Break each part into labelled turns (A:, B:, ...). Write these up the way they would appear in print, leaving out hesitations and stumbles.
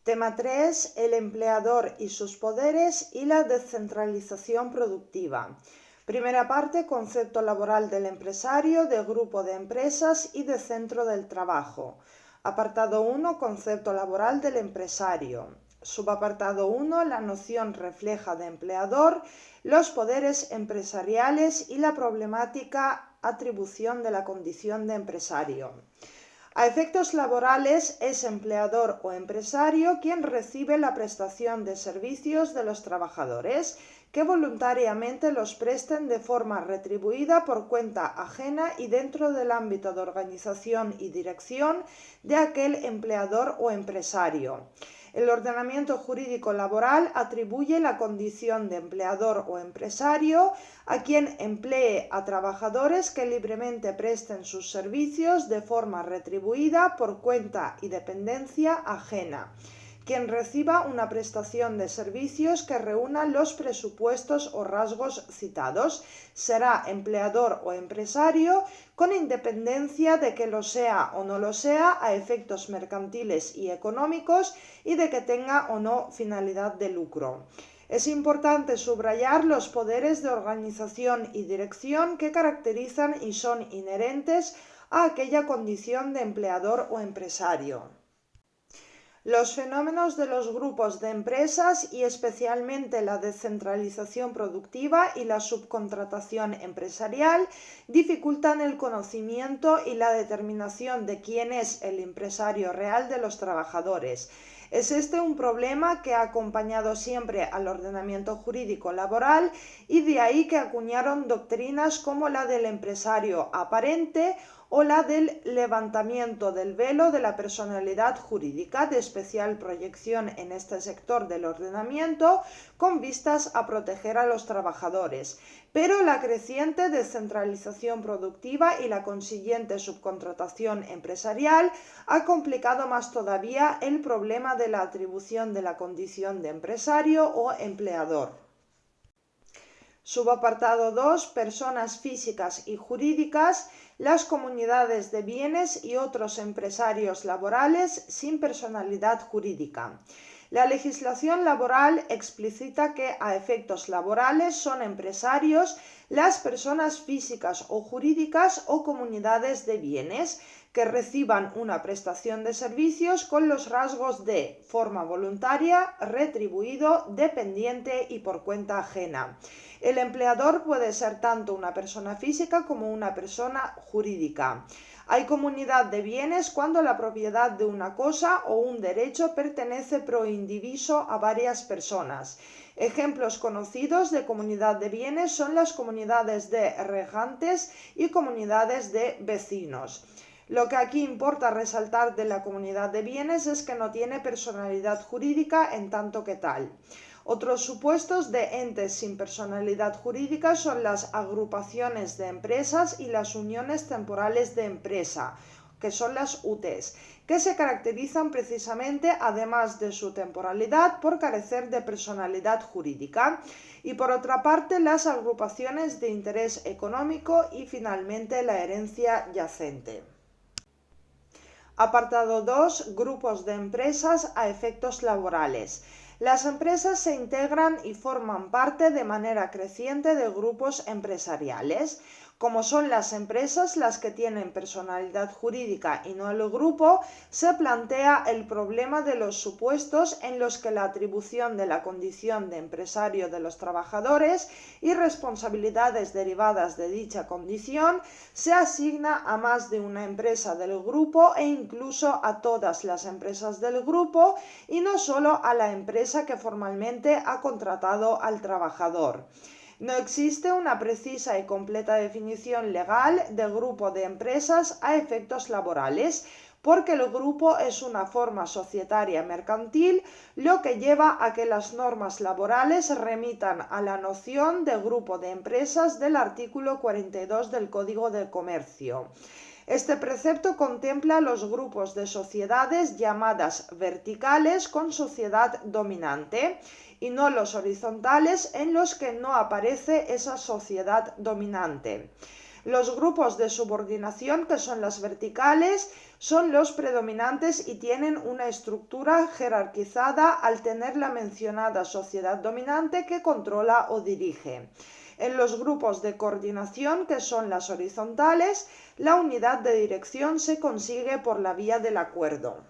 A: Tema 3. El empleador y sus poderes y la descentralización productiva. Primera parte, concepto laboral del empresario, de grupo de empresas y de centro del trabajo. Apartado 1, concepto laboral del empresario. Subapartado 1, la noción refleja de empleador, los poderes empresariales y la problemática atribución de la condición de empresario. A efectos laborales, es empleador o empresario quien recibe la prestación de servicios de los trabajadores que voluntariamente los presten de forma retribuida por cuenta ajena y dentro del ámbito de organización y dirección de aquel empleador o empresario. El ordenamiento jurídico laboral atribuye la condición de empleador o empresario a quien emplee a trabajadores que libremente presten sus servicios de forma retribuida por cuenta y dependencia ajena. Quien reciba una prestación de servicios que reúna los presupuestos o rasgos citados será empleador o empresario con independencia de que lo sea o no lo sea a efectos mercantiles y económicos y de que tenga o no finalidad de lucro. Es importante subrayar los poderes de organización y dirección que caracterizan y son inherentes a aquella condición de empleador o empresario. Los fenómenos de los grupos de empresas y especialmente la descentralización productiva y la subcontratación empresarial dificultan el conocimiento y la determinación de quién es el empresario real de los trabajadores. Es este un problema que ha acompañado siempre al ordenamiento jurídico laboral y de ahí que acuñaron doctrinas como la del empresario aparente o la del levantamiento del velo de la personalidad jurídica de especial proyección en este sector del ordenamiento con vistas a proteger a los trabajadores. Pero la creciente descentralización productiva y la consiguiente subcontratación empresarial ha complicado más todavía el problema de la atribución de la condición de empresario o empleador. Subapartado 2. Personas físicas y jurídicas, las comunidades de bienes y otros empresarios laborales sin personalidad jurídica. La legislación laboral explicita que a efectos laborales son empresarios las personas físicas o jurídicas o comunidades de bienes que reciban una prestación de servicios con los rasgos de forma voluntaria, retribuido, dependiente y por cuenta ajena. El empleador puede ser tanto una persona física como una persona jurídica. Hay comunidad de bienes cuando la propiedad de una cosa o un derecho pertenece pro indiviso a varias personas. Ejemplos conocidos de comunidad de bienes son las comunidades de regantes y comunidades de vecinos. Lo que aquí importa resaltar de la comunidad de bienes es que no tiene personalidad jurídica en tanto que tal. Otros supuestos de entes sin personalidad jurídica son las agrupaciones de empresas y las uniones temporales de empresa, que son las UTEs, que se caracterizan precisamente, además de su temporalidad, por carecer de personalidad jurídica, y por otra parte las agrupaciones de interés económico y finalmente la herencia yacente. Apartado 2. Grupos de empresas a efectos laborales. Las empresas se integran y forman parte de manera creciente de grupos empresariales. Como son las empresas las que tienen personalidad jurídica y no el grupo, se plantea el problema de los supuestos en los que la atribución de la condición de empresario de los trabajadores y responsabilidades derivadas de dicha condición se asigna a más de una empresa del grupo e incluso a todas las empresas del grupo y no solo a la empresa que formalmente ha contratado al trabajador. No existe una precisa y completa definición legal de grupo de empresas a efectos laborales, porque el grupo es una forma societaria mercantil, lo que lleva a que las normas laborales remitan a la noción de grupo de empresas del artículo 42 del Código de Comercio. Este precepto contempla los grupos de sociedades llamadas verticales con sociedad dominante y no los horizontales en los que no aparece esa sociedad dominante. Los grupos de subordinación, que son las verticales, son los predominantes y tienen una estructura jerarquizada al tener la mencionada sociedad dominante que controla o dirige. En los grupos de coordinación, que son las horizontales, la unidad de dirección se consigue por la vía del acuerdo.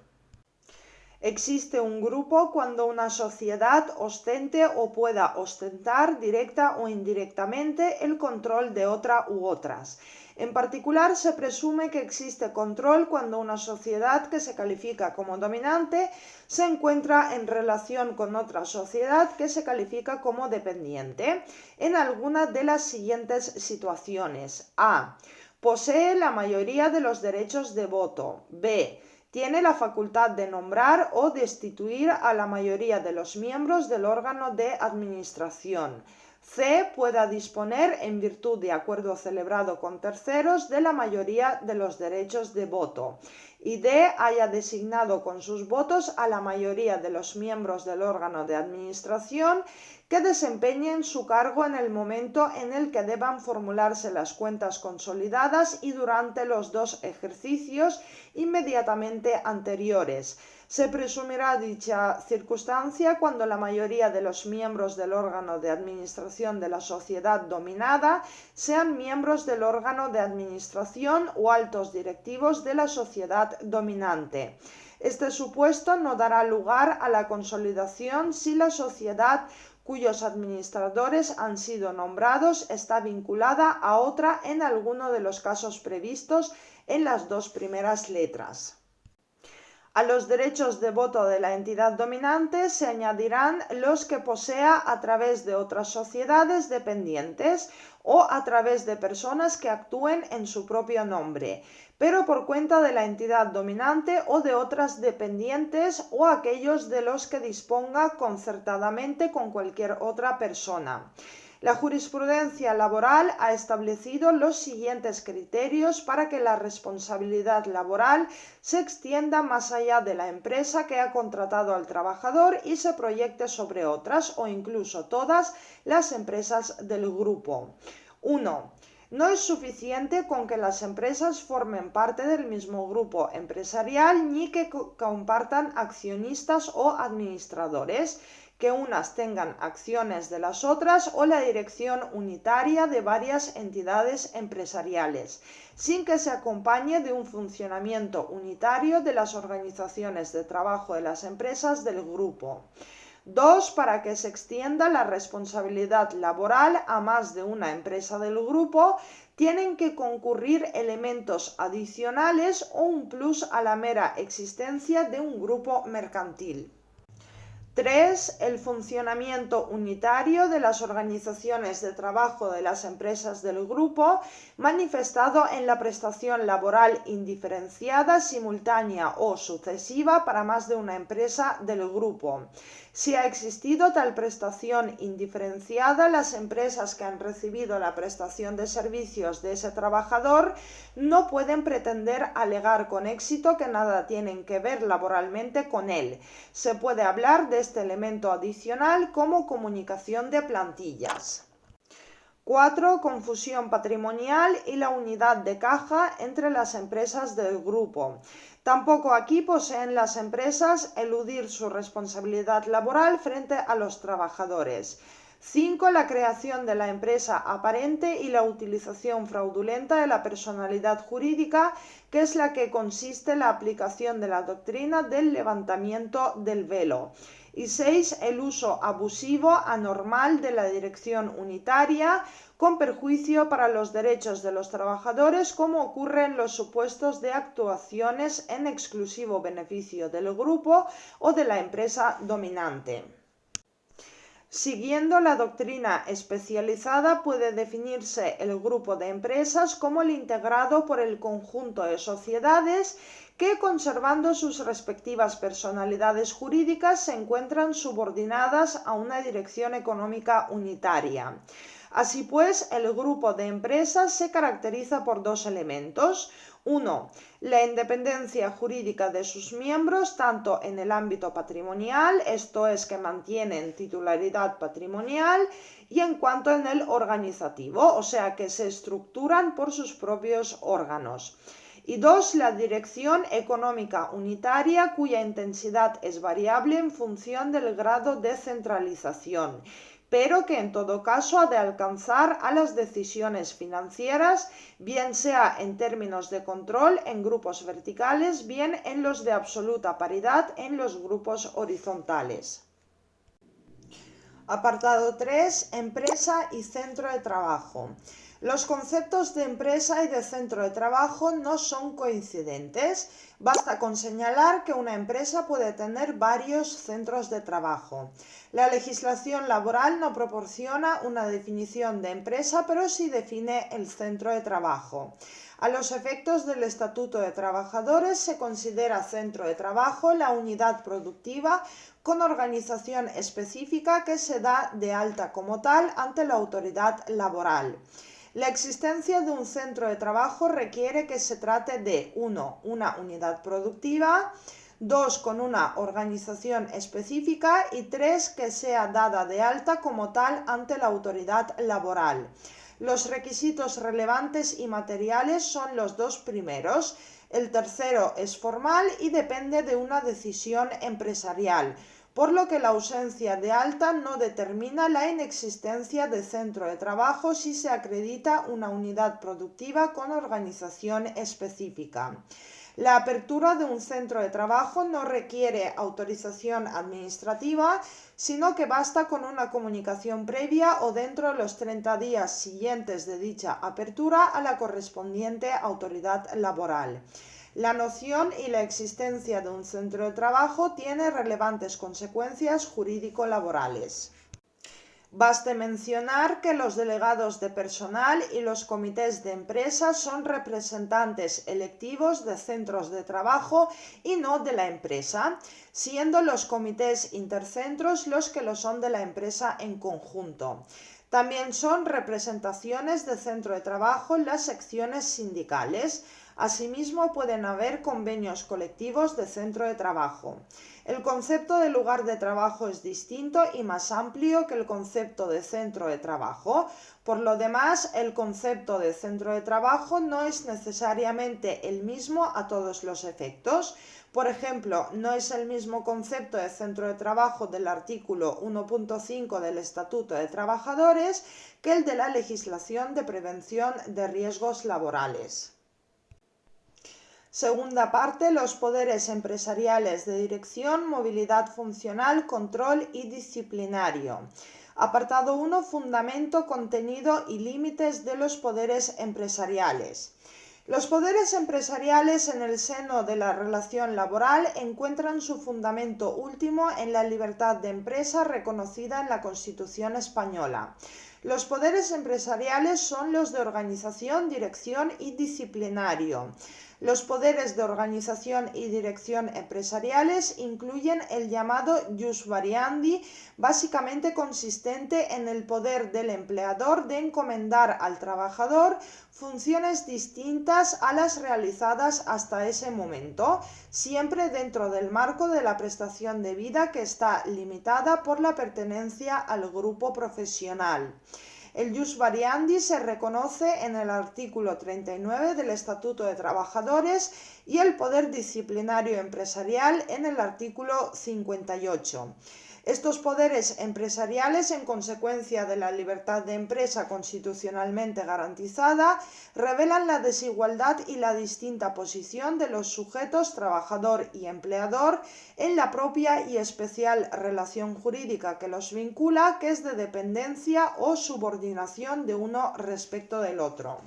A: Existe un grupo cuando una sociedad ostente o pueda ostentar directa o indirectamente el control de otra u otras. En particular, se presume que existe control cuando una sociedad que se califica como dominante se encuentra en relación con otra sociedad que se califica como dependiente en alguna de las siguientes situaciones. A. Posee la mayoría de los derechos de voto. B. Tiene la facultad de nombrar o destituir a la mayoría de los miembros del órgano de administración. C. Pueda disponer, en virtud de acuerdo celebrado con terceros, de la mayoría de los derechos de voto. Y D. Haya designado con sus votos a la mayoría de los miembros del órgano de administración que desempeñen su cargo en el momento en el que deban formularse las cuentas consolidadas y durante los 2 ejercicios inmediatamente anteriores. Se presumirá dicha circunstancia cuando la mayoría de los miembros del órgano de administración de la sociedad dominada sean miembros del órgano de administración o altos directivos de la sociedad dominante. Este supuesto no dará lugar a la consolidación si la sociedad cuyos administradores han sido nombrados está vinculada a otra en alguno de los casos previstos en las 2 primeras letras. A los derechos de voto de la entidad dominante se añadirán los que posea a través de otras sociedades dependientes o a través de personas que actúen en su propio nombre, pero por cuenta de la entidad dominante o de otras dependientes o aquellos de los que disponga concertadamente con cualquier otra persona. La jurisprudencia laboral ha establecido los siguientes criterios para que la responsabilidad laboral se extienda más allá de la empresa que ha contratado al trabajador y se proyecte sobre otras o incluso todas las empresas del grupo. 1. No es suficiente con que las empresas formen parte del mismo grupo empresarial ni que compartan accionistas o administradores, que unas tengan acciones de las otras o la dirección unitaria de varias entidades empresariales, sin que se acompañe de un funcionamiento unitario de las organizaciones de trabajo de las empresas del grupo. 2. Para que se extienda la responsabilidad laboral a más de una empresa del grupo, tienen que concurrir elementos adicionales o un plus a la mera existencia de un grupo mercantil. 3. El funcionamiento unitario de las organizaciones de trabajo de las empresas del grupo, manifestado en la prestación laboral indiferenciada, simultánea o sucesiva para más de una empresa del grupo. Si ha existido tal prestación indiferenciada, las empresas que han recibido la prestación de servicios de ese trabajador no pueden pretender alegar con éxito que nada tienen que ver laboralmente con él. Se puede hablar de este elemento adicional como comunicación de plantillas. 4. Confusión patrimonial y la unidad de caja entre las empresas del grupo. Tampoco aquí poseen las empresas eludir su responsabilidad laboral frente a los trabajadores. 5. La creación de la empresa aparente y la utilización fraudulenta de la personalidad jurídica, que es la que consiste la aplicación de la doctrina del levantamiento del velo. Y 6. El uso abusivo, anormal de la dirección unitaria, con perjuicio para los derechos de los trabajadores, como ocurre en los supuestos de actuaciones en exclusivo beneficio del grupo o de la empresa dominante. Siguiendo la doctrina especializada, puede definirse el grupo de empresas como el integrado por el conjunto de sociedades que, conservando sus respectivas personalidades jurídicas, se encuentran subordinadas a una dirección económica unitaria. Así pues, el grupo de empresas se caracteriza por dos elementos. Uno, la independencia jurídica de sus miembros, tanto en el ámbito patrimonial, esto es que mantienen titularidad patrimonial, y en cuanto en el organizativo, o sea que se estructuran por sus propios órganos. Y dos, la dirección económica unitaria, cuya intensidad es variable en función del grado de centralización, pero que en todo caso ha de alcanzar a las decisiones financieras, bien sea en términos de control en grupos verticales, bien en los de absoluta paridad en los grupos horizontales. Apartado 3. Empresa y centro de trabajo. Los conceptos de empresa y de centro de trabajo no son coincidentes. Basta con señalar que una empresa puede tener varios centros de trabajo. La legislación laboral no proporciona una definición de empresa, pero sí define el centro de trabajo. A los efectos del Estatuto de Trabajadores se considera centro de trabajo la unidad productiva con organización específica que se da de alta como tal ante la autoridad laboral. La existencia de un centro de trabajo requiere que se trate de 1. Una unidad productiva, 2. Con una organización específica y 3. Que sea dada de alta como tal ante la autoridad laboral. Los requisitos relevantes y materiales son los dos primeros. El tercero es formal y depende de una decisión empresarial, por lo que la ausencia de alta no determina la inexistencia de centro de trabajo si se acredita una unidad productiva con organización específica. La apertura de un centro de trabajo no requiere autorización administrativa, sino que basta con una comunicación previa o dentro de los 30 días siguientes de dicha apertura a la correspondiente autoridad laboral. La noción y la existencia de un centro de trabajo tiene relevantes consecuencias jurídico-laborales. Baste mencionar que los delegados de personal y los comités de empresa son representantes electivos de centros de trabajo y no de la empresa, siendo los comités intercentros los que lo son de la empresa en conjunto. También son representaciones de centro de trabajo las secciones sindicales. Asimismo, pueden haber convenios colectivos de centro de trabajo. El concepto de lugar de trabajo es distinto y más amplio que el concepto de centro de trabajo. Por lo demás, el concepto de centro de trabajo no es necesariamente el mismo a todos los efectos. Por ejemplo, no es el mismo concepto de centro de trabajo del artículo 1.5 del Estatuto de Trabajadores que el de la legislación de prevención de riesgos laborales. Segunda parte, los poderes empresariales de dirección, movilidad funcional, control y disciplinario. Apartado 1. Fundamento, contenido y límites de los poderes empresariales. Los poderes empresariales en el seno de la relación laboral encuentran su fundamento último en la libertad de empresa reconocida en la Constitución española. Los poderes empresariales son los de organización, dirección y disciplinario. Los poderes de organización y dirección empresariales incluyen el llamado ius variandi, básicamente consistente en el poder del empleador de encomendar al trabajador funciones distintas a las realizadas hasta ese momento, siempre dentro del marco de la prestación debida que está limitada por la pertenencia al grupo profesional. El ius variandi se reconoce en el artículo 39 del Estatuto de Trabajadores y el poder disciplinario empresarial en el artículo 58. Estos poderes empresariales, en consecuencia de la libertad de empresa constitucionalmente garantizada, revelan la desigualdad y la distinta posición de los sujetos trabajador y empleador en la propia y especial relación jurídica que los vincula, que es de dependencia o subordinación de uno respecto del otro.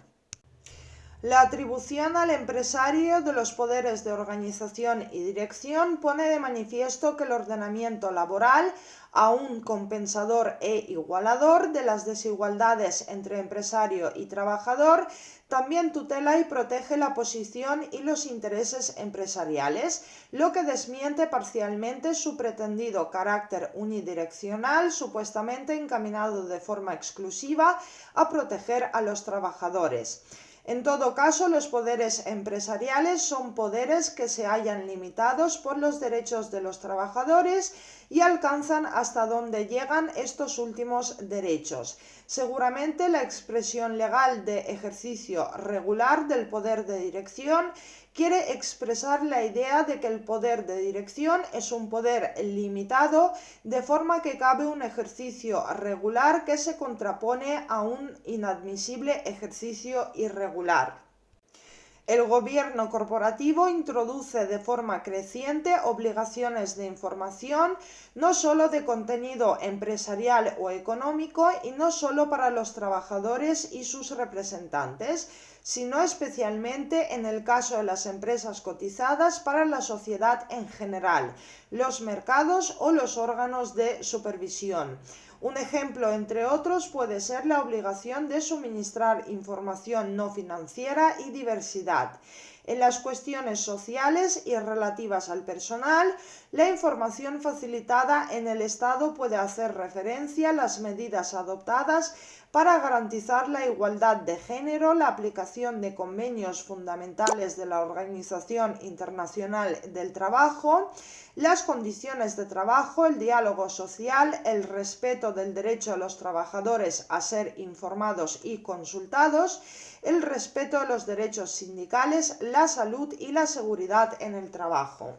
A: La atribución al empresario de los poderes de organización y dirección pone de manifiesto que el ordenamiento laboral, aun compensador e igualador de las desigualdades entre empresario y trabajador, también tutela y protege la posición y los intereses empresariales, lo que desmiente parcialmente su pretendido carácter unidireccional, supuestamente encaminado de forma exclusiva a proteger a los trabajadores. En todo caso, los poderes empresariales son poderes que se hallan limitados por los derechos de los trabajadores y alcanzan hasta donde llegan estos últimos derechos. Seguramente la expresión legal de ejercicio regular del poder de dirección quiere expresar la idea de que el poder de dirección es un poder limitado, de forma que cabe un ejercicio regular que se contrapone a un inadmisible ejercicio irregular. El gobierno corporativo introduce de forma creciente obligaciones de información, no solo de contenido empresarial o económico, y no solo para los trabajadores y sus representantes, sino especialmente en el caso de las empresas cotizadas para la sociedad en general, los mercados o los órganos de supervisión. Un ejemplo, entre otros, puede ser la obligación de suministrar información no financiera y diversidad. En las cuestiones sociales y relativas al personal, la información facilitada en el Estado puede hacer referencia a las medidas adoptadas para garantizar la igualdad de género, la aplicación de convenios fundamentales de la Organización Internacional del Trabajo, las condiciones de trabajo, el diálogo social, el respeto del derecho de los trabajadores a ser informados y consultados, el respeto de los derechos sindicales, la salud y la seguridad en el trabajo.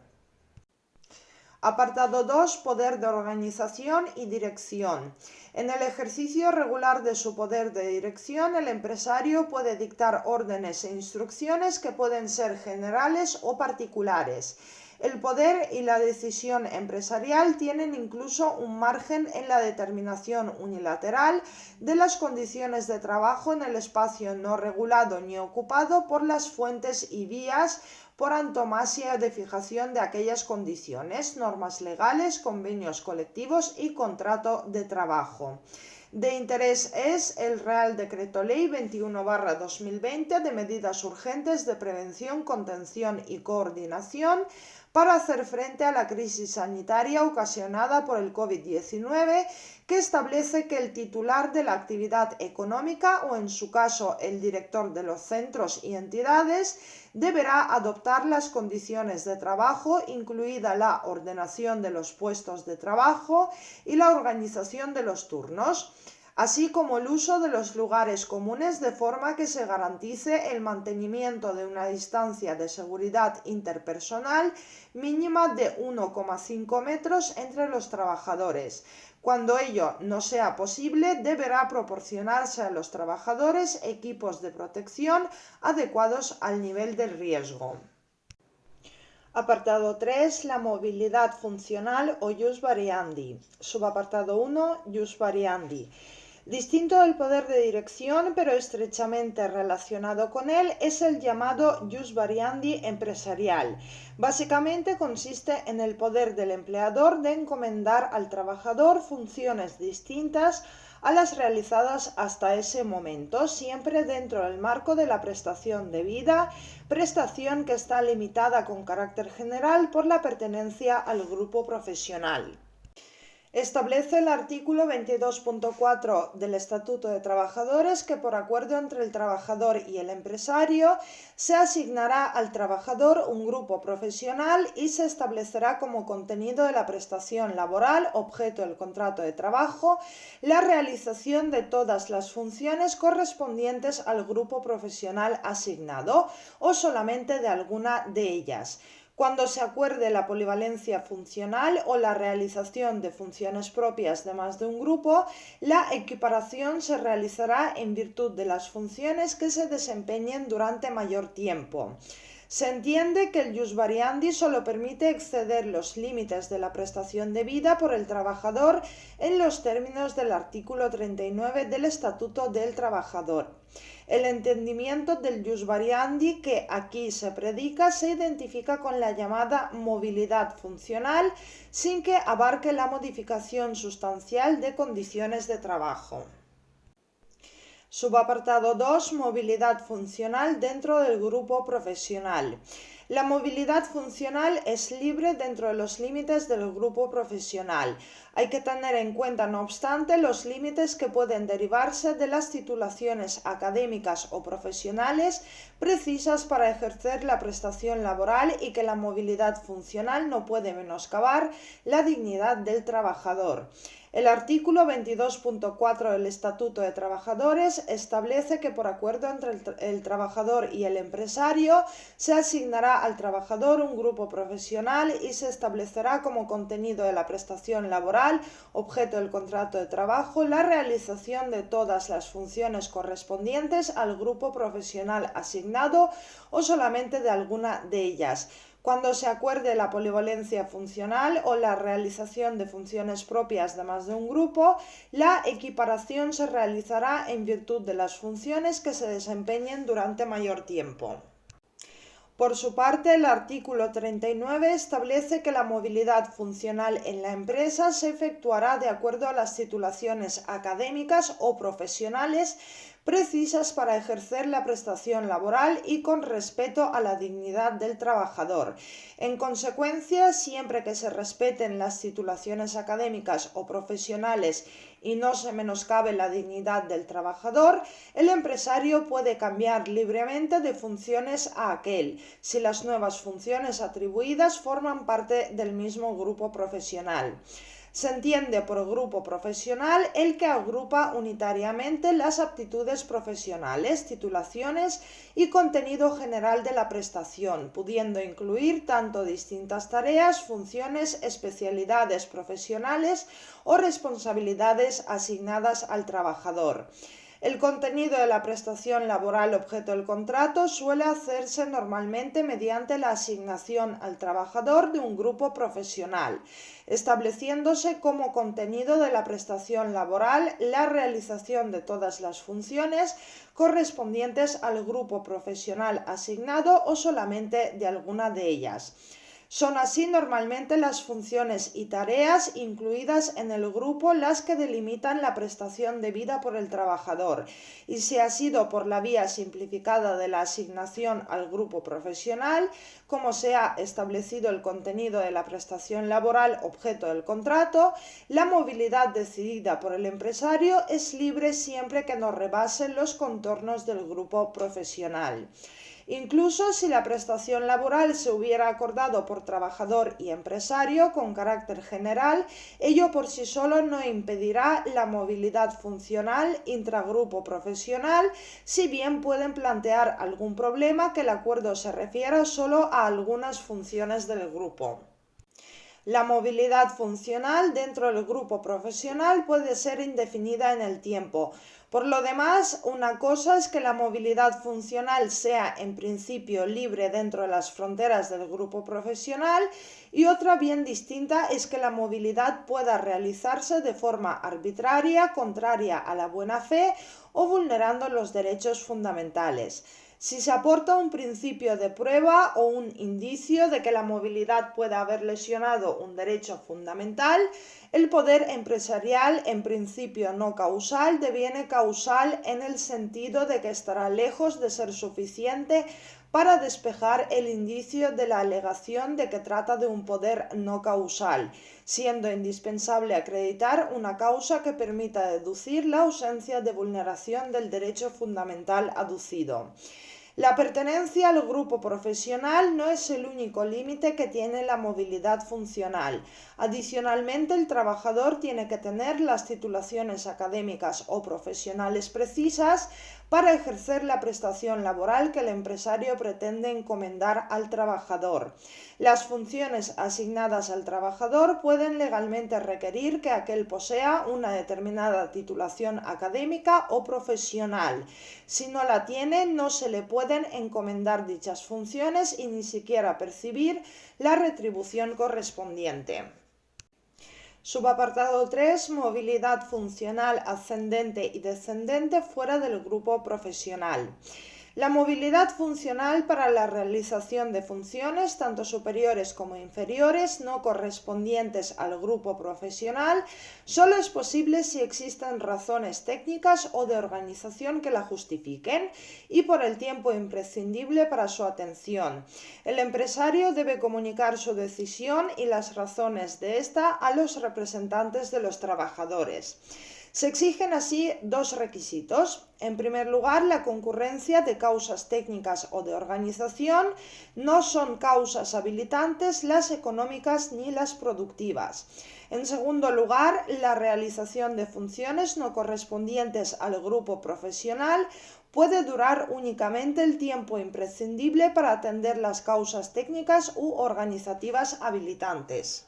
A: Apartado 2. Poder de organización y dirección. En el ejercicio regular de su poder de dirección, el empresario puede dictar órdenes e instrucciones que pueden ser generales o particulares. El poder y la decisión empresarial tienen incluso un margen en la determinación unilateral de las condiciones de trabajo en el espacio no regulado ni ocupado por las fuentes y vías por antonomasia de fijación de aquellas condiciones, normas legales, convenios colectivos y contrato de trabajo. De interés es el Real Decreto Ley 21/2020 de medidas urgentes de prevención, contención y coordinación para hacer frente a la crisis sanitaria ocasionada por el COVID-19, que establece que el titular de la actividad económica, o en su caso el director de los centros y entidades, deberá adoptar las condiciones de trabajo, incluida la ordenación de los puestos de trabajo y la organización de los turnos, así como el uso de los lugares comunes, de forma que se garantice el mantenimiento de una distancia de seguridad interpersonal mínima de 1,5 metros entre los trabajadores. Cuando ello no sea posible, deberá proporcionarse a los trabajadores equipos de protección adecuados al nivel de riesgo. Apartado 3. La movilidad funcional o ius variandi. Subapartado 1. Ius variandi. Distinto del poder de dirección, pero estrechamente relacionado con él, es el llamado ius variandi empresarial. Básicamente consiste en el poder del empleador de encomendar al trabajador funciones distintas a las realizadas hasta ese momento, siempre dentro del marco de la prestación debida, prestación que está limitada con carácter general por la pertenencia al grupo profesional. Establece el artículo 22.4 del Estatuto de Trabajadores que, por acuerdo entre el trabajador y el empresario, se asignará al trabajador un grupo profesional y se establecerá como contenido de la prestación laboral, objeto del contrato de trabajo, la realización de todas las funciones correspondientes al grupo profesional asignado o solamente de alguna de ellas. Cuando se acuerde la polivalencia funcional o la realización de funciones propias de más de un grupo, la equiparación se realizará en virtud de las funciones que se desempeñen durante mayor tiempo. Se entiende que el jus variandi solo permite exceder los límites de la prestación debida por el trabajador en los términos del artículo 39 del Estatuto del Trabajador. El entendimiento del jus variandi que aquí se predica se identifica con la llamada movilidad funcional sin que abarque la modificación sustancial de condiciones de trabajo. Subapartado 2. Movilidad funcional dentro del grupo profesional. La movilidad funcional es libre dentro de los límites del grupo profesional. Hay que tener en cuenta, no obstante, los límites que pueden derivarse de las titulaciones académicas o profesionales precisas para ejercer la prestación laboral y que la movilidad funcional no puede menoscabar la dignidad del trabajador. El artículo 22.4 del Estatuto de Trabajadores establece que por acuerdo entre el trabajador y el empresario se asignará al trabajador un grupo profesional y se establecerá como contenido de la prestación laboral, objeto del contrato de trabajo, la realización de todas las funciones correspondientes al grupo profesional asignado o solamente de alguna de ellas. Cuando se acuerde la polivalencia funcional o la realización de funciones propias de más de un grupo, la equiparación se realizará en virtud de las funciones que se desempeñen durante mayor tiempo. Por su parte, el artículo 39 establece que la movilidad funcional en la empresa se efectuará de acuerdo a las titulaciones académicas o profesionales precisas para ejercer la prestación laboral y con respeto a la dignidad del trabajador. En consecuencia, siempre que se respeten las titulaciones académicas o profesionales y no se menoscabe la dignidad del trabajador, el empresario puede cambiar libremente de funciones a aquel, si las nuevas funciones atribuidas forman parte del mismo grupo profesional. Se entiende por grupo profesional el que agrupa unitariamente las aptitudes profesionales, titulaciones y contenido general de la prestación, pudiendo incluir tanto distintas tareas, funciones, especialidades profesionales o responsabilidades asignadas al trabajador. El contenido de la prestación laboral objeto del contrato suele hacerse normalmente mediante la asignación al trabajador de un grupo profesional, estableciéndose como contenido de la prestación laboral la realización de todas las funciones correspondientes al grupo profesional asignado o solamente de alguna de ellas. Son así normalmente las funciones y tareas incluidas en el grupo las que delimitan la prestación debida por el trabajador, y si ha sido por la vía simplificada de la asignación al grupo profesional, como se ha establecido el contenido de la prestación laboral objeto del contrato, la movilidad decidida por el empresario es libre siempre que no rebase los contornos del grupo profesional. Incluso si la prestación laboral se hubiera acordado por trabajador y empresario con carácter general, ello por sí solo no impedirá la movilidad funcional intragrupo profesional, si bien pueden plantear algún problema que el acuerdo se refiera solo a algunas funciones del grupo. La movilidad funcional dentro del grupo profesional puede ser indefinida en el tiempo. Por lo demás, una cosa es que la movilidad funcional sea en principio libre dentro de las fronteras del grupo profesional y otra bien distinta es que la movilidad pueda realizarse de forma arbitraria, contraria a la buena fe o vulnerando los derechos fundamentales. Si se aporta un principio de prueba o un indicio de que la movilidad puede haber lesionado un derecho fundamental, el poder empresarial, en principio no causal, deviene causal en el sentido de que estará lejos de ser suficiente para despejar el indicio de la alegación de que trata de un poder no causal, siendo indispensable acreditar una causa que permita deducir la ausencia de vulneración del derecho fundamental aducido. La pertenencia al grupo profesional no es el único límite que tiene la movilidad funcional. Adicionalmente, el trabajador tiene que tener las titulaciones académicas o profesionales precisas para ejercer la prestación laboral que el empresario pretende encomendar al trabajador. Las funciones asignadas al trabajador pueden legalmente requerir que aquel posea una determinada titulación académica o profesional. Si no la tiene, no se le pueden encomendar dichas funciones y ni siquiera percibir la retribución correspondiente. Subapartado 3. Movilidad funcional ascendente y descendente fuera del grupo profesional. La movilidad funcional para la realización de funciones, tanto superiores como inferiores, no correspondientes al grupo profesional, solo es posible si existen razones técnicas o de organización que la justifiquen y por el tiempo imprescindible para su atención. El empresario debe comunicar su decisión y las razones de esta a los representantes de los trabajadores. Se exigen así dos requisitos. En primer lugar, la concurrencia de causas técnicas o de organización. No son causas habilitantes las económicas ni las productivas. En segundo lugar, la realización de funciones no correspondientes al grupo profesional puede durar únicamente el tiempo imprescindible para atender las causas técnicas u organizativas habilitantes.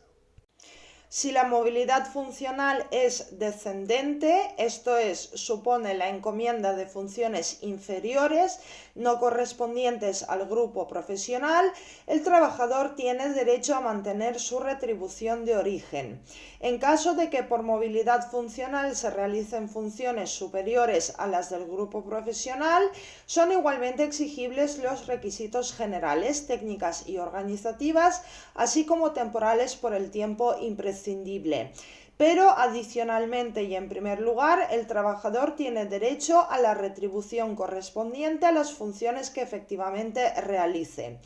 A: Si la movilidad funcional es descendente, esto es, supone la encomienda de funciones inferiores no correspondientes al grupo profesional, el trabajador tiene derecho a mantener su retribución de origen. En caso de que por movilidad funcional se realicen funciones superiores a las del grupo profesional, son igualmente exigibles los requisitos generales, técnicas y organizativas, así como temporales por el tiempo imprescindible. Pero adicionalmente y en primer lugar, el trabajador tiene derecho a la retribución correspondiente a las funciones que efectivamente realice.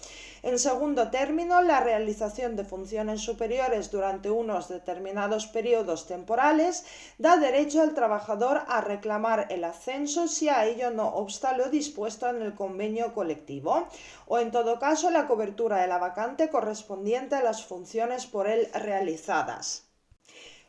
A: En segundo término, la realización de funciones superiores durante unos determinados periodos temporales da derecho al trabajador a reclamar el ascenso si a ello no obsta lo dispuesto en el convenio colectivo, o en todo caso la cobertura de la vacante correspondiente a las funciones por él realizadas.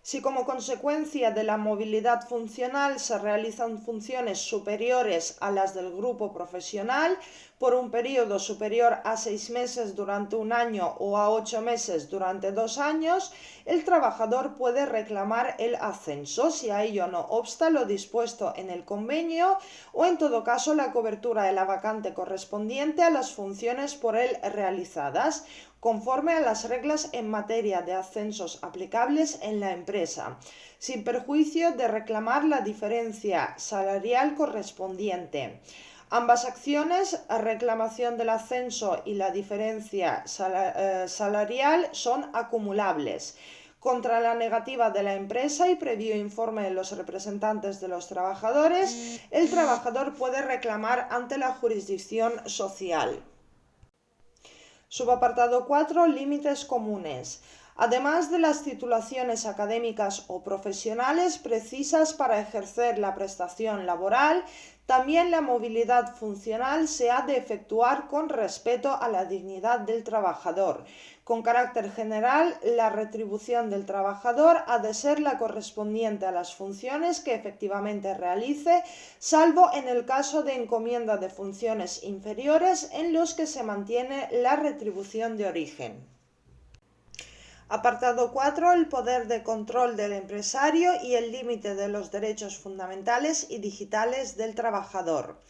A: Si como consecuencia de la movilidad funcional se realizan funciones superiores a las del grupo profesional por un periodo superior a 6 meses durante un año o a 8 meses durante 2 años, el trabajador puede reclamar el ascenso si a ello no obsta lo dispuesto en el convenio o en todo caso la cobertura de la vacante correspondiente a las funciones por él realizadas, conforme a las reglas en materia de ascensos aplicables en la empresa, sin perjuicio de reclamar la diferencia salarial correspondiente. Ambas acciones, reclamación del ascenso y la diferencia salarial, son acumulables. Contra la negativa de la empresa y previo informe de los representantes de los trabajadores, el trabajador puede reclamar ante la jurisdicción social. Subapartado 4. Límites comunes. Además de las titulaciones académicas o profesionales precisas para ejercer la prestación laboral, también la movilidad funcional se ha de efectuar con respeto a la dignidad del trabajador. Con carácter general, la retribución del trabajador ha de ser la correspondiente a las funciones que efectivamente realice, salvo en el caso de encomienda de funciones inferiores en los que se mantiene la retribución de origen. Apartado 4. El poder de control del empresario y el límite de los derechos fundamentales y digitales del trabajador.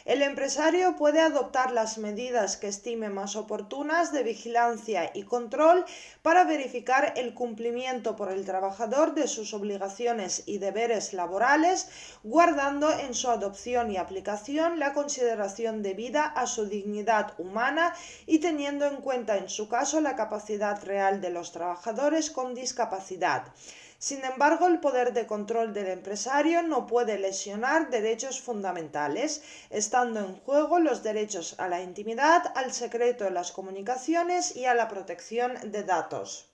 A: El empresario puede adoptar las medidas que estime más oportunas de vigilancia y control para verificar el cumplimiento por el trabajador de sus obligaciones y deberes laborales, guardando en su adopción y aplicación la consideración debida a su dignidad humana y teniendo en cuenta en su caso la capacidad real de los trabajadores con discapacidad. Sin embargo, el poder de control del empresario no puede lesionar derechos fundamentales, estando en juego los derechos a la intimidad, al secreto de las comunicaciones y a la protección de datos.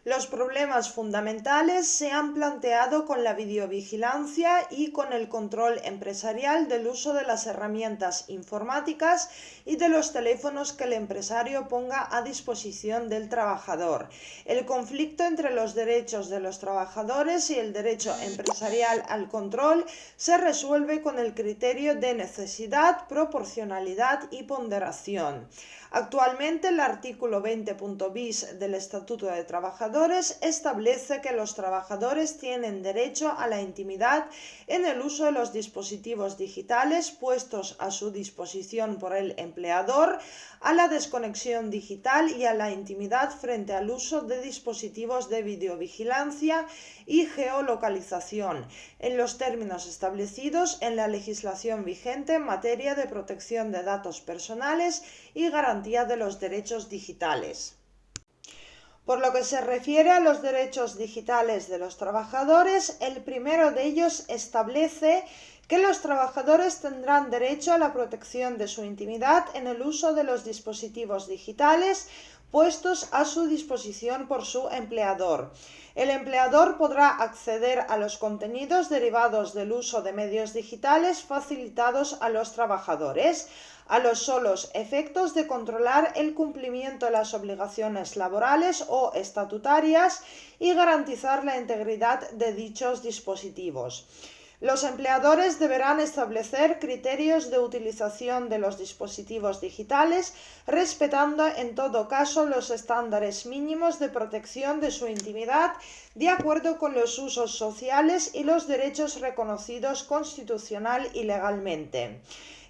A: Los problemas fundamentales se han planteado con la videovigilancia y con el control empresarial del uso de las herramientas informáticas y de los teléfonos que el empresario ponga a disposición del trabajador. El conflicto entre los derechos de los trabajadores y el derecho empresarial al control se resuelve con el criterio de necesidad, proporcionalidad y ponderación. Actualmente, el artículo 20.bis del Estatuto de Trabajadores establece que los trabajadores tienen derecho a la intimidad en el uso de los dispositivos digitales puestos a su disposición por el empleador, a la desconexión digital y a la intimidad frente al uso de dispositivos de videovigilancia y geolocalización, en los términos establecidos en la legislación vigente en materia de protección de datos personales y garantía de los derechos digitales. Por lo que se refiere a los derechos digitales de los trabajadores, el primero de ellos establece que los trabajadores tendrán derecho a la protección de su intimidad en el uso de los dispositivos digitales puestos a su disposición por su empleador. El empleador podrá acceder a los contenidos derivados del uso de medios digitales facilitados a los trabajadores, a los solos efectos de controlar el cumplimiento de las obligaciones laborales o estatutarias y garantizar la integridad de dichos dispositivos. Los empleadores deberán establecer criterios de utilización de los dispositivos digitales, respetando en todo caso los estándares mínimos de protección de su intimidad de acuerdo con los usos sociales y los derechos reconocidos constitucional y legalmente.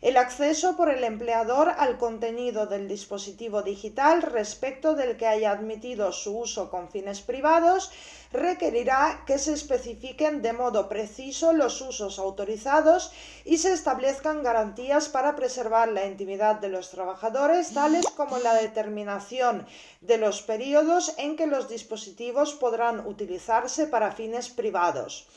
A: El acceso por el empleador al contenido del dispositivo digital respecto del que haya admitido su uso con fines privados requerirá que se especifiquen de modo preciso los usos autorizados y se establezcan garantías para preservar la intimidad de los trabajadores, tales como la determinación de los periodos en que los dispositivos podrán utilizarse para fines privados.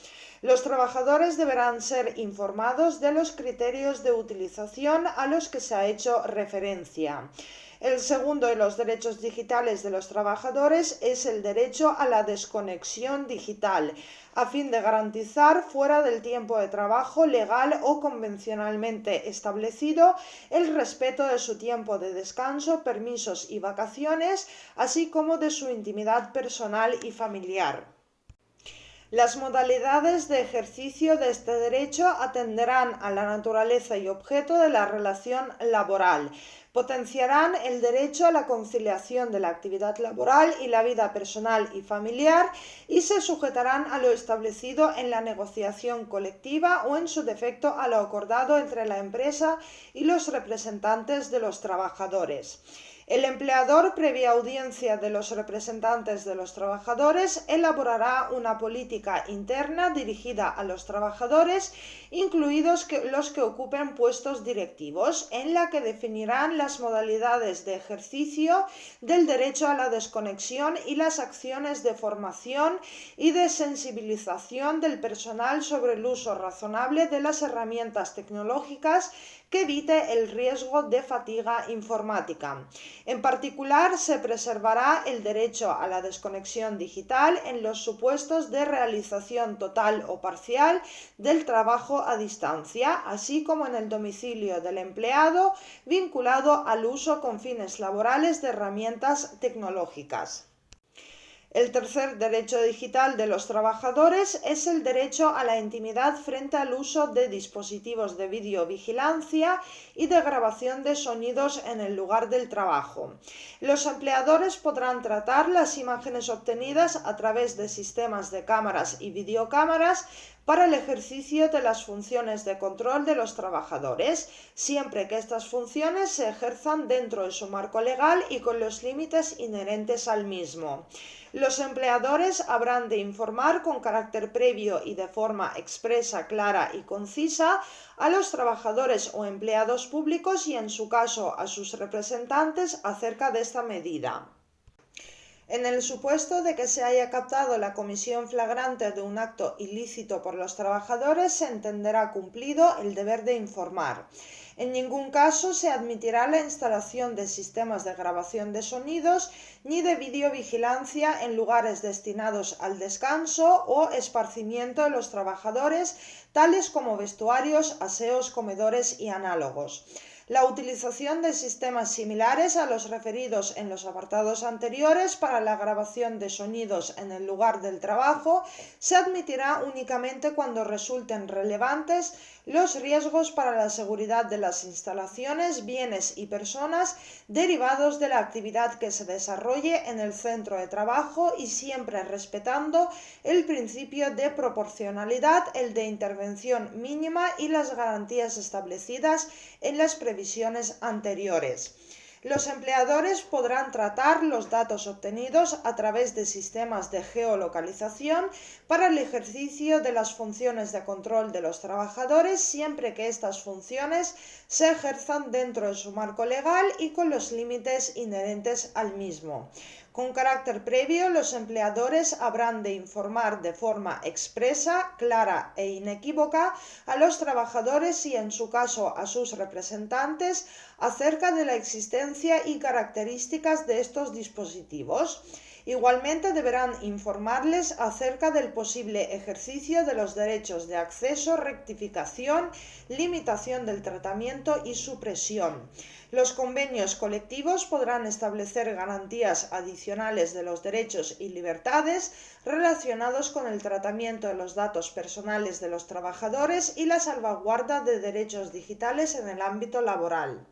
A: Los trabajadores deberán ser informados de los criterios de utilización a los que se ha hecho referencia. El segundo de los derechos digitales de los trabajadores es el derecho a la desconexión digital, a fin de garantizar, fuera del tiempo de trabajo legal o convencionalmente establecido, el respeto de su tiempo de descanso, permisos y vacaciones, así como de su intimidad personal y familiar. Las modalidades de ejercicio de este derecho atenderán a la naturaleza y objeto de la relación laboral, potenciarán el derecho a la conciliación de la actividad laboral y la vida personal y familiar y se sujetarán a lo establecido en la negociación colectiva o, en su defecto, a lo acordado entre la empresa y los representantes de los trabajadores. El empleador, previa audiencia de los representantes de los trabajadores, elaborará una política interna dirigida a los trabajadores, incluidos los que ocupen puestos directivos, en la que definirán las modalidades de ejercicio del derecho a la desconexión y las acciones de formación y de sensibilización del personal sobre el uso razonable de las herramientas tecnológicas que evite el riesgo de fatiga informática. En particular, se preservará el derecho a la desconexión digital en los supuestos de realización total o parcial del trabajo a distancia, así como en el domicilio del empleado vinculado al uso con fines laborales de herramientas tecnológicas. El tercer derecho digital de los trabajadores es el derecho a la intimidad frente al uso de dispositivos de videovigilancia y de grabación de sonidos en el lugar del trabajo. Los empleadores podrán tratar las imágenes obtenidas a través de sistemas de cámaras y videocámaras para el ejercicio de las funciones de control de los trabajadores, siempre que estas funciones se ejerzan dentro de su marco legal y con los límites inherentes al mismo. Los empleadores habrán de informar con carácter previo y de forma expresa, clara y concisa a los trabajadores o empleados públicos y, en su caso, a sus representantes acerca de esta medida. En el supuesto de que se haya captado la comisión flagrante de un acto ilícito por los trabajadores, se entenderá cumplido el deber de informar. En ningún caso se admitirá la instalación de sistemas de grabación de sonidos ni de videovigilancia en lugares destinados al descanso o esparcimiento de los trabajadores, tales como vestuarios, aseos, comedores y análogos. La utilización de sistemas similares a los referidos en los apartados anteriores para la grabación de sonidos en el lugar del trabajo se admitirá únicamente cuando resulten relevantes los riesgos para la seguridad de las instalaciones, bienes y personas derivados de la actividad que se desarrolle en el centro de trabajo y siempre respetando el principio de proporcionalidad, el de intervención mínima y las garantías establecidas en las previsiones anteriores. Los empleadores podrán tratar los datos obtenidos a través de sistemas de geolocalización para el ejercicio de las funciones de control de los trabajadores, siempre que estas funciones se ejerzan dentro de su marco legal y con los límites inherentes al mismo. Con carácter previo, los empleadores habrán de informar de forma expresa, clara e inequívoca a los trabajadores y, en su caso, a sus representantes acerca de la existencia y características de estos dispositivos. Igualmente deberán informarles acerca del posible ejercicio de los derechos de acceso, rectificación, limitación del tratamiento y supresión. Los convenios colectivos podrán establecer garantías adicionales de los derechos y libertades relacionados con el tratamiento de los datos personales de los trabajadores y la salvaguarda de derechos digitales en el ámbito laboral.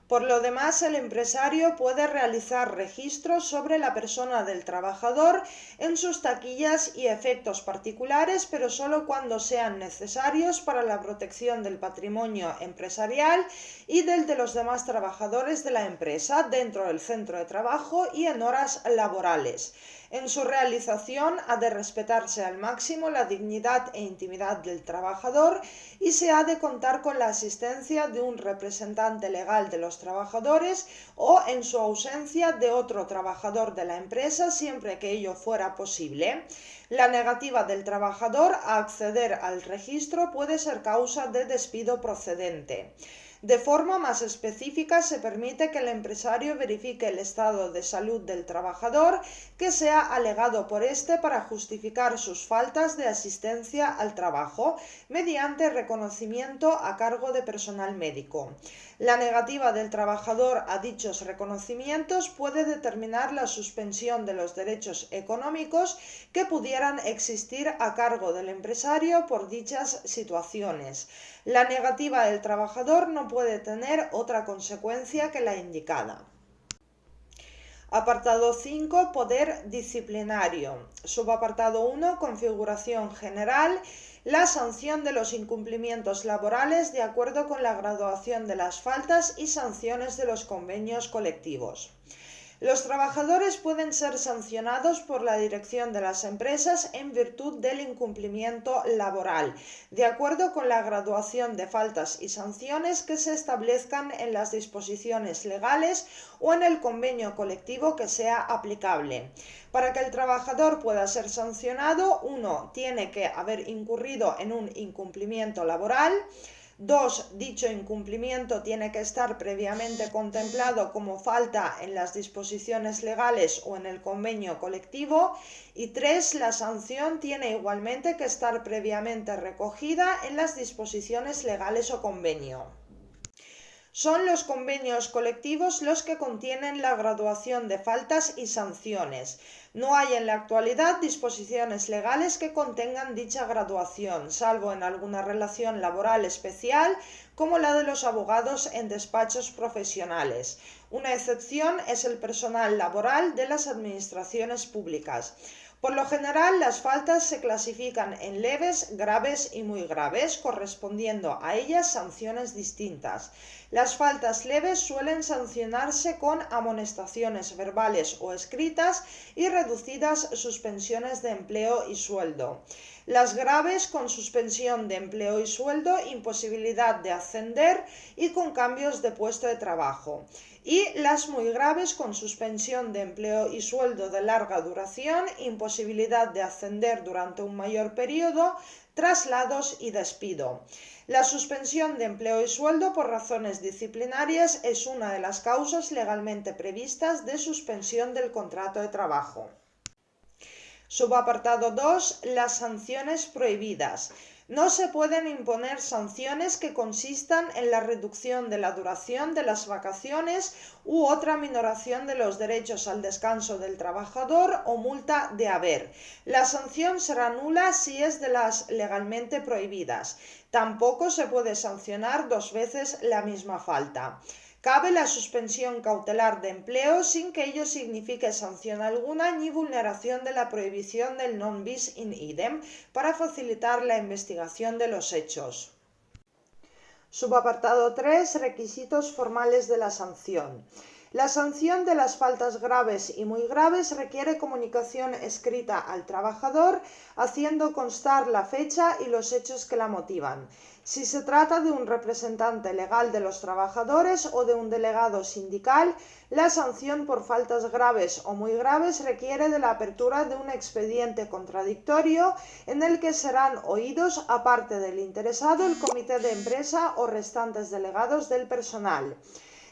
A: Por lo demás, el empresario puede realizar registros sobre la persona del trabajador en sus taquillas y efectos particulares, pero solo cuando sean necesarios para la protección del patrimonio empresarial y del de los demás trabajadores de la empresa dentro del centro de trabajo y en horas laborales. En su realización ha de respetarse al máximo la dignidad e intimidad del trabajador y se ha de contar con la asistencia de un representante legal de los trabajadores o, en su ausencia, de otro trabajador de la empresa, siempre que ello fuera posible. La negativa del trabajador a acceder al registro puede ser causa de despido procedente. De forma más específica, se permite que el empresario verifique el estado de salud del trabajador que sea alegado por éste para justificar sus faltas de asistencia al trabajo mediante reconocimiento a cargo de personal médico. La negativa del trabajador a dichos reconocimientos puede determinar la suspensión de los derechos económicos que pudieran existir a cargo del empresario por dichas situaciones. La negativa del trabajador no puede tener otra consecuencia que la indicada. Apartado 5. Poder disciplinario. Subapartado 1. Configuración general. La sanción de los incumplimientos laborales de acuerdo con la graduación de las faltas y sanciones de los convenios colectivos. Los trabajadores pueden ser sancionados por la dirección de las empresas en virtud del incumplimiento laboral, de acuerdo con la graduación de faltas y sanciones que se establezcan en las disposiciones legales o en el convenio colectivo que sea aplicable. Para que el trabajador pueda ser sancionado, 1. Tiene que haber incurrido en un incumplimiento laboral. 2. Dicho incumplimiento tiene que estar previamente contemplado como falta en las disposiciones legales o en el convenio colectivo. Y 3. La sanción tiene igualmente que estar previamente recogida en las disposiciones legales o convenio. Son los convenios colectivos los que contienen la graduación de faltas y sanciones. No hay en la actualidad disposiciones legales que contengan dicha graduación, salvo en alguna relación laboral especial, como la de los abogados en despachos profesionales. Una excepción es el personal laboral de las administraciones públicas. Por lo general, las faltas se clasifican en leves, graves y muy graves, correspondiendo a ellas sanciones distintas. Las faltas leves suelen sancionarse con amonestaciones verbales o escritas y reducidas suspensiones de empleo y sueldo. Las graves con suspensión de empleo y sueldo, imposibilidad de ascender y con cambios de puesto de trabajo. y las muy graves con suspensión de empleo y sueldo de larga duración, imposibilidad de ascender durante un mayor periodo, traslados y despido. La suspensión de empleo y sueldo por razones disciplinarias es una de las causas legalmente previstas de suspensión del contrato de trabajo. Subapartado 2. Las sanciones prohibidas. No se pueden imponer sanciones que consistan en la reducción de la duración de las vacaciones u otra minoración de los derechos al descanso del trabajador o multa de haber. La sanción será nula si es de las legalmente prohibidas. Tampoco se puede sancionar dos veces la misma falta. Cabe la suspensión cautelar de empleo sin que ello signifique sanción alguna ni vulneración de la prohibición del non bis in idem para facilitar la investigación de los hechos. Subapartado 3. Requisitos formales de la sanción. La sanción de las faltas graves y muy graves requiere comunicación escrita al trabajador, haciendo constar la fecha y los hechos que la motivan. Si se trata de un representante legal de los trabajadores o de un delegado sindical, la sanción por faltas graves o muy graves requiere de la apertura de un expediente contradictorio en el que serán oídos, aparte del interesado, el comité de empresa o restantes delegados del personal.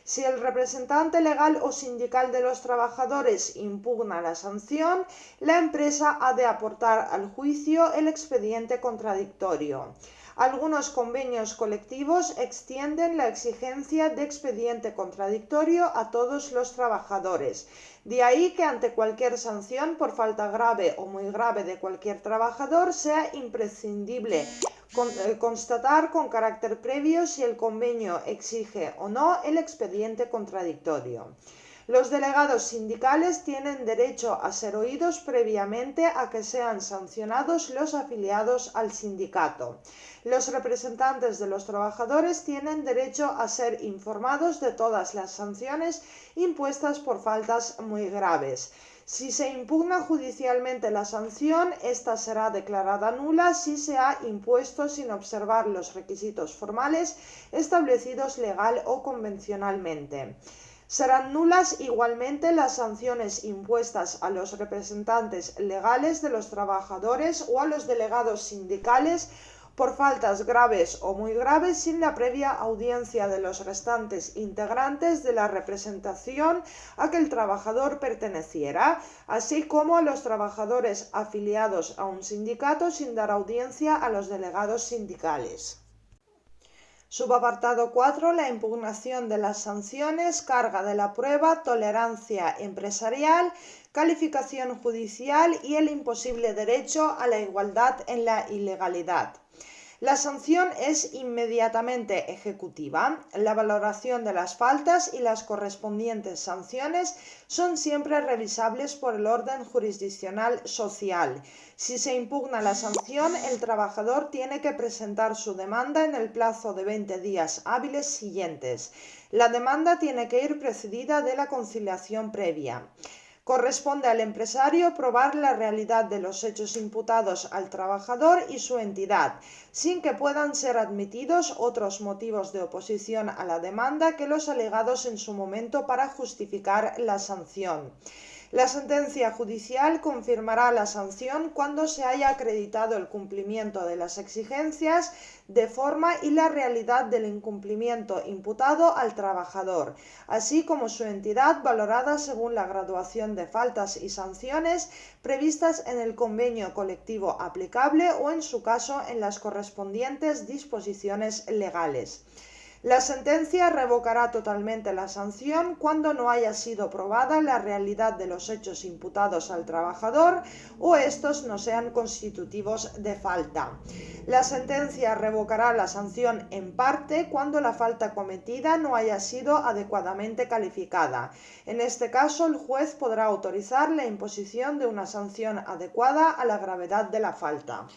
A: Si el representante legal o sindical de los trabajadores impugna la sanción, la empresa ha de aportar al juicio el expediente contradictorio. Algunos convenios colectivos extienden la exigencia de expediente contradictorio a todos los trabajadores. De ahí que ante cualquier sanción por falta grave o muy grave de cualquier trabajador sea imprescindible constatar con carácter previo si el convenio exige o no el expediente contradictorio. Los delegados sindicales tienen derecho a ser oídos previamente a que sean sancionados los afiliados al sindicato. Los representantes de los trabajadores tienen derecho a ser informados de todas las sanciones impuestas por faltas muy graves. Si se impugna judicialmente la sanción, esta será declarada nula si se ha impuesto sin observar los requisitos formales establecidos legal o convencionalmente. Serán nulas igualmente las sanciones impuestas a los representantes legales de los trabajadores o a los delegados sindicales por faltas graves o muy graves sin la previa audiencia de los restantes integrantes de la representación a que el trabajador perteneciera, así como a los trabajadores afiliados a un sindicato sin dar audiencia a los delegados sindicales. Subapartado 4. La impugnación de las sanciones, carga de la prueba, tolerancia empresarial, calificación judicial y el imposible derecho a la igualdad en la ilegalidad. La sanción es inmediatamente ejecutiva. La valoración de las faltas y las correspondientes sanciones son siempre revisables por el orden jurisdiccional social. Si se impugna la sanción, el trabajador tiene que presentar su demanda en el plazo de 20 días hábiles siguientes. La demanda tiene que ir precedida de la conciliación previa. Corresponde al empresario probar la realidad de los hechos imputados al trabajador y su entidad, sin que puedan ser admitidos otros motivos de oposición a la demanda que los alegados en su momento para justificar la sanción. La sentencia judicial confirmará la sanción cuando se haya acreditado el cumplimiento de las exigencias de forma y la realidad del incumplimiento imputado al trabajador, así como su entidad valorada según la graduación de faltas y sanciones previstas en el convenio colectivo aplicable o, en su caso, en las correspondientes disposiciones legales. La sentencia revocará totalmente la sanción cuando no haya sido probada la realidad de los hechos imputados al trabajador o estos no sean constitutivos de falta. La sentencia revocará la sanción en parte cuando la falta cometida no haya sido adecuadamente calificada. En este caso, el juez podrá autorizar la imposición de una sanción adecuada a la gravedad de la falta.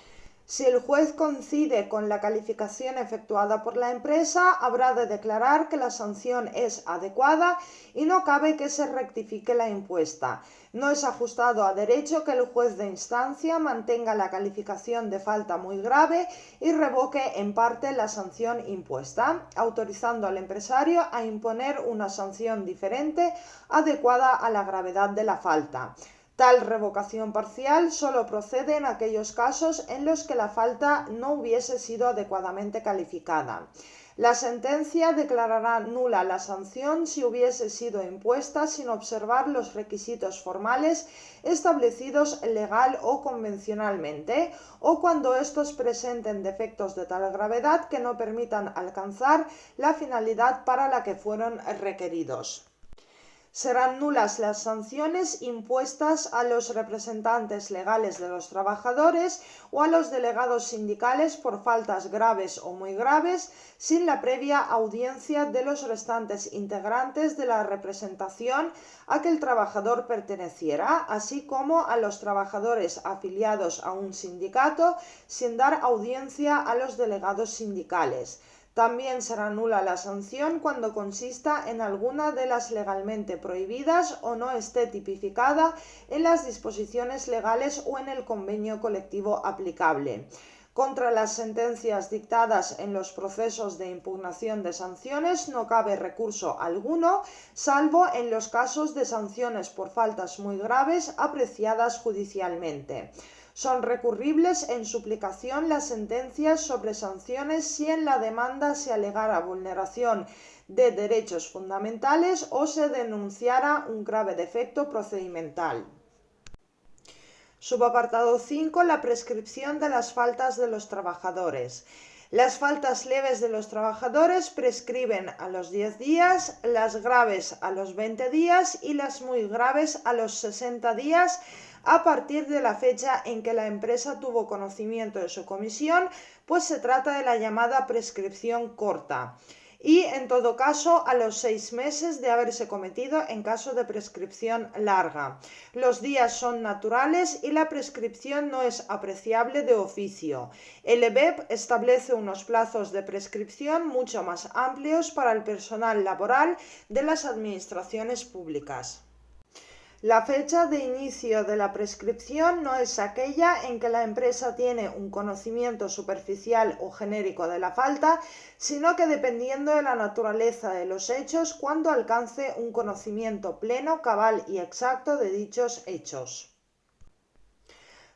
A: Si el juez coincide con la calificación efectuada por la empresa, habrá de declarar que la sanción es adecuada y no cabe que se rectifique la impuesta. No es ajustado a derecho que el juez de instancia mantenga la calificación de falta muy grave y revoque en parte la sanción impuesta, autorizando al empresario a imponer una sanción diferente adecuada a la gravedad de la falta. Tal revocación parcial solo procede en aquellos casos en los que la falta no hubiese sido adecuadamente calificada. La sentencia declarará nula la sanción si hubiese sido impuesta sin observar los requisitos formales establecidos legal o convencionalmente, o cuando estos presenten defectos de tal gravedad que no permitan alcanzar la finalidad para la que fueron requeridos. Serán nulas las sanciones impuestas a los representantes legales de los trabajadores o a los delegados sindicales por faltas graves o muy graves, sin la previa audiencia de los restantes integrantes de la representación a que el trabajador perteneciera, así como a los trabajadores afiliados a un sindicato, sin dar audiencia a los delegados sindicales. También será nula la sanción cuando consista en alguna de las legalmente prohibidas o no esté tipificada en las disposiciones legales o en el convenio colectivo aplicable. Contra las sentencias dictadas en los procesos de impugnación de sanciones no cabe recurso alguno, salvo en los casos de sanciones por faltas muy graves apreciadas judicialmente. Son recurribles en suplicación las sentencias sobre sanciones si en la demanda se alegara vulneración de derechos fundamentales o se denunciara un grave defecto procedimental. Subapartado 5. La prescripción de las faltas de los trabajadores. Las faltas leves de los trabajadores prescriben a los 10 días, las graves a los 20 días y las muy graves a los 60 días a partir de la fecha en que la empresa tuvo conocimiento de su comisión, pues se trata de la llamada prescripción corta. Y en todo caso a los 6 meses de haberse cometido en caso de prescripción larga. Los días son naturales y la prescripción no es apreciable de oficio. El EBEP establece unos plazos de prescripción mucho más amplios para el personal laboral de las administraciones públicas. La fecha de inicio de la prescripción no es aquella en que la empresa tiene un conocimiento superficial o genérico de la falta, sino que dependiendo de la naturaleza de los hechos, cuando alcance un conocimiento pleno, cabal y exacto de dichos hechos.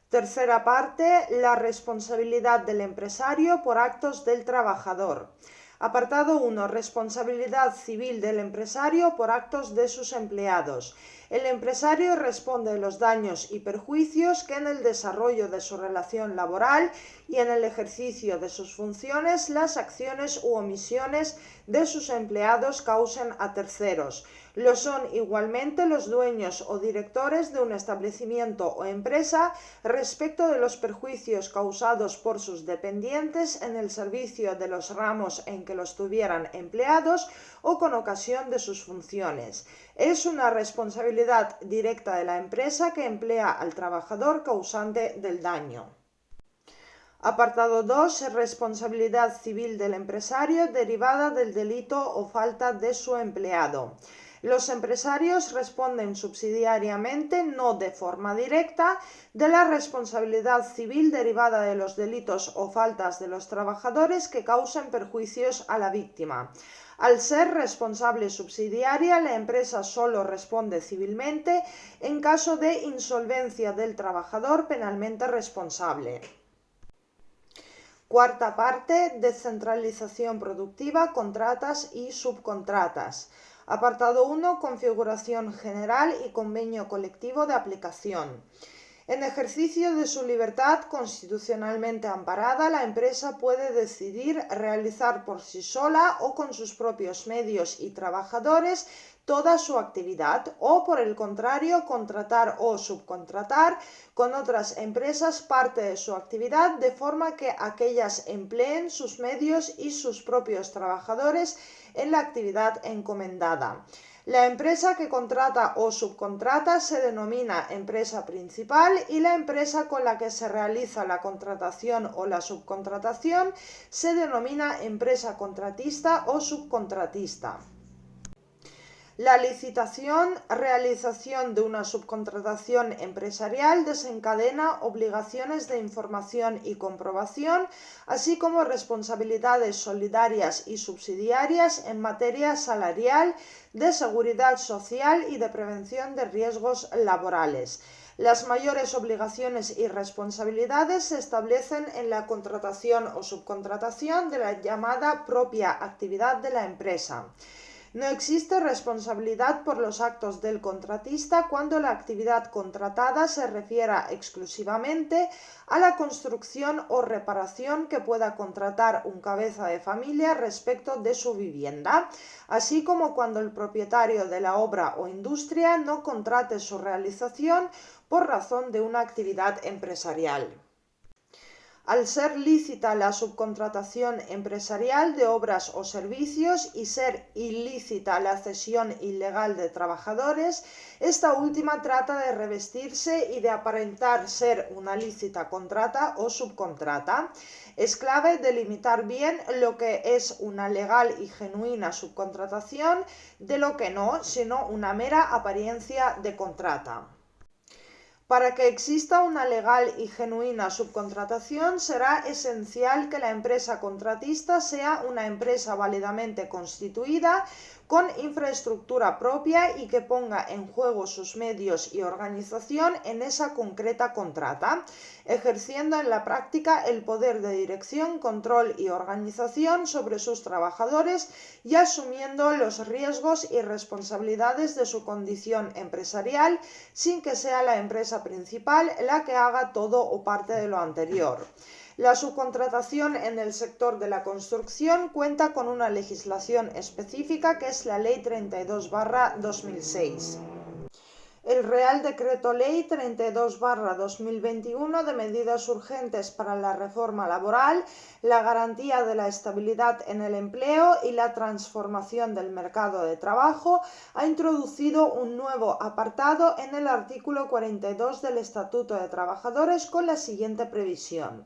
A: Tercera parte, la responsabilidad del empresario por actos del trabajador. Apartado 1. Responsabilidad civil del empresario por actos de sus empleados. El empresario responde de los daños y perjuicios que en el desarrollo de su relación laboral y en el ejercicio de sus funciones las acciones u omisiones de sus empleados causen a terceros. Lo son igualmente los dueños o directores de un establecimiento o empresa respecto de los perjuicios causados por sus dependientes en el servicio de los ramos en que los tuvieran empleados o con ocasión de sus funciones. Es una responsabilidad directa de la empresa que emplea al trabajador causante del daño. Apartado 2. Responsabilidad civil del empresario derivada del delito o falta de su empleado. Los empresarios responden subsidiariamente, no de forma directa, de la responsabilidad civil derivada de los delitos o faltas de los trabajadores que causen perjuicios a la víctima. Al ser responsable subsidiaria, la empresa solo responde civilmente en caso de insolvencia del trabajador penalmente responsable. Cuarta parte, descentralización productiva, contratas y subcontratas. Apartado 1. Configuración general y convenio colectivo de aplicación. En ejercicio de su libertad constitucionalmente amparada, la empresa puede decidir realizar por sí sola o con sus propios medios y trabajadores toda su actividad o, por el contrario, contratar o subcontratar con otras empresas parte de su actividad de forma que aquellas empleen sus medios y sus propios trabajadores en la actividad encomendada. La empresa que contrata o subcontrata se denomina empresa principal y la empresa con la que se realiza la contratación o la subcontratación se denomina empresa contratista o subcontratista. La licitación, realización de una subcontratación empresarial desencadena obligaciones de información y comprobación, así como responsabilidades solidarias y subsidiarias en materia salarial, de seguridad social y de prevención de riesgos laborales. Las mayores obligaciones y responsabilidades se establecen en la contratación o subcontratación de la llamada propia actividad de la empresa. No existe responsabilidad por los actos del contratista cuando la actividad contratada se refiera exclusivamente a la construcción o reparación que pueda contratar un cabeza de familia respecto de su vivienda, así como cuando el propietario de la obra o industria no contrate su realización por razón de una actividad empresarial. Al ser lícita la subcontratación empresarial de obras o servicios y ser ilícita la cesión ilegal de trabajadores, esta última trata de revestirse y de aparentar ser una lícita contrata o subcontrata. Es clave delimitar bien lo que es una legal y genuina subcontratación de lo que no, sino una mera apariencia de contrata. Para que exista una legal y genuina subcontratación, será esencial que la empresa contratista sea una empresa válidamente constituida, con infraestructura propia y que ponga en juego sus medios y organización en esa concreta contrata, ejerciendo en la práctica el poder de dirección, control y organización sobre sus trabajadores y asumiendo los riesgos y responsabilidades de su condición empresarial sin que sea la empresa principal la que haga todo o parte de lo anterior. La subcontratación en el sector de la construcción cuenta con una legislación específica que es la Ley 32/2006. El Real Decreto Ley 32/2021 de medidas urgentes para la reforma laboral, la garantía de la estabilidad en el empleo y la transformación del mercado de trabajo ha introducido un nuevo apartado en el artículo 42 del Estatuto de Trabajadores con la siguiente previsión.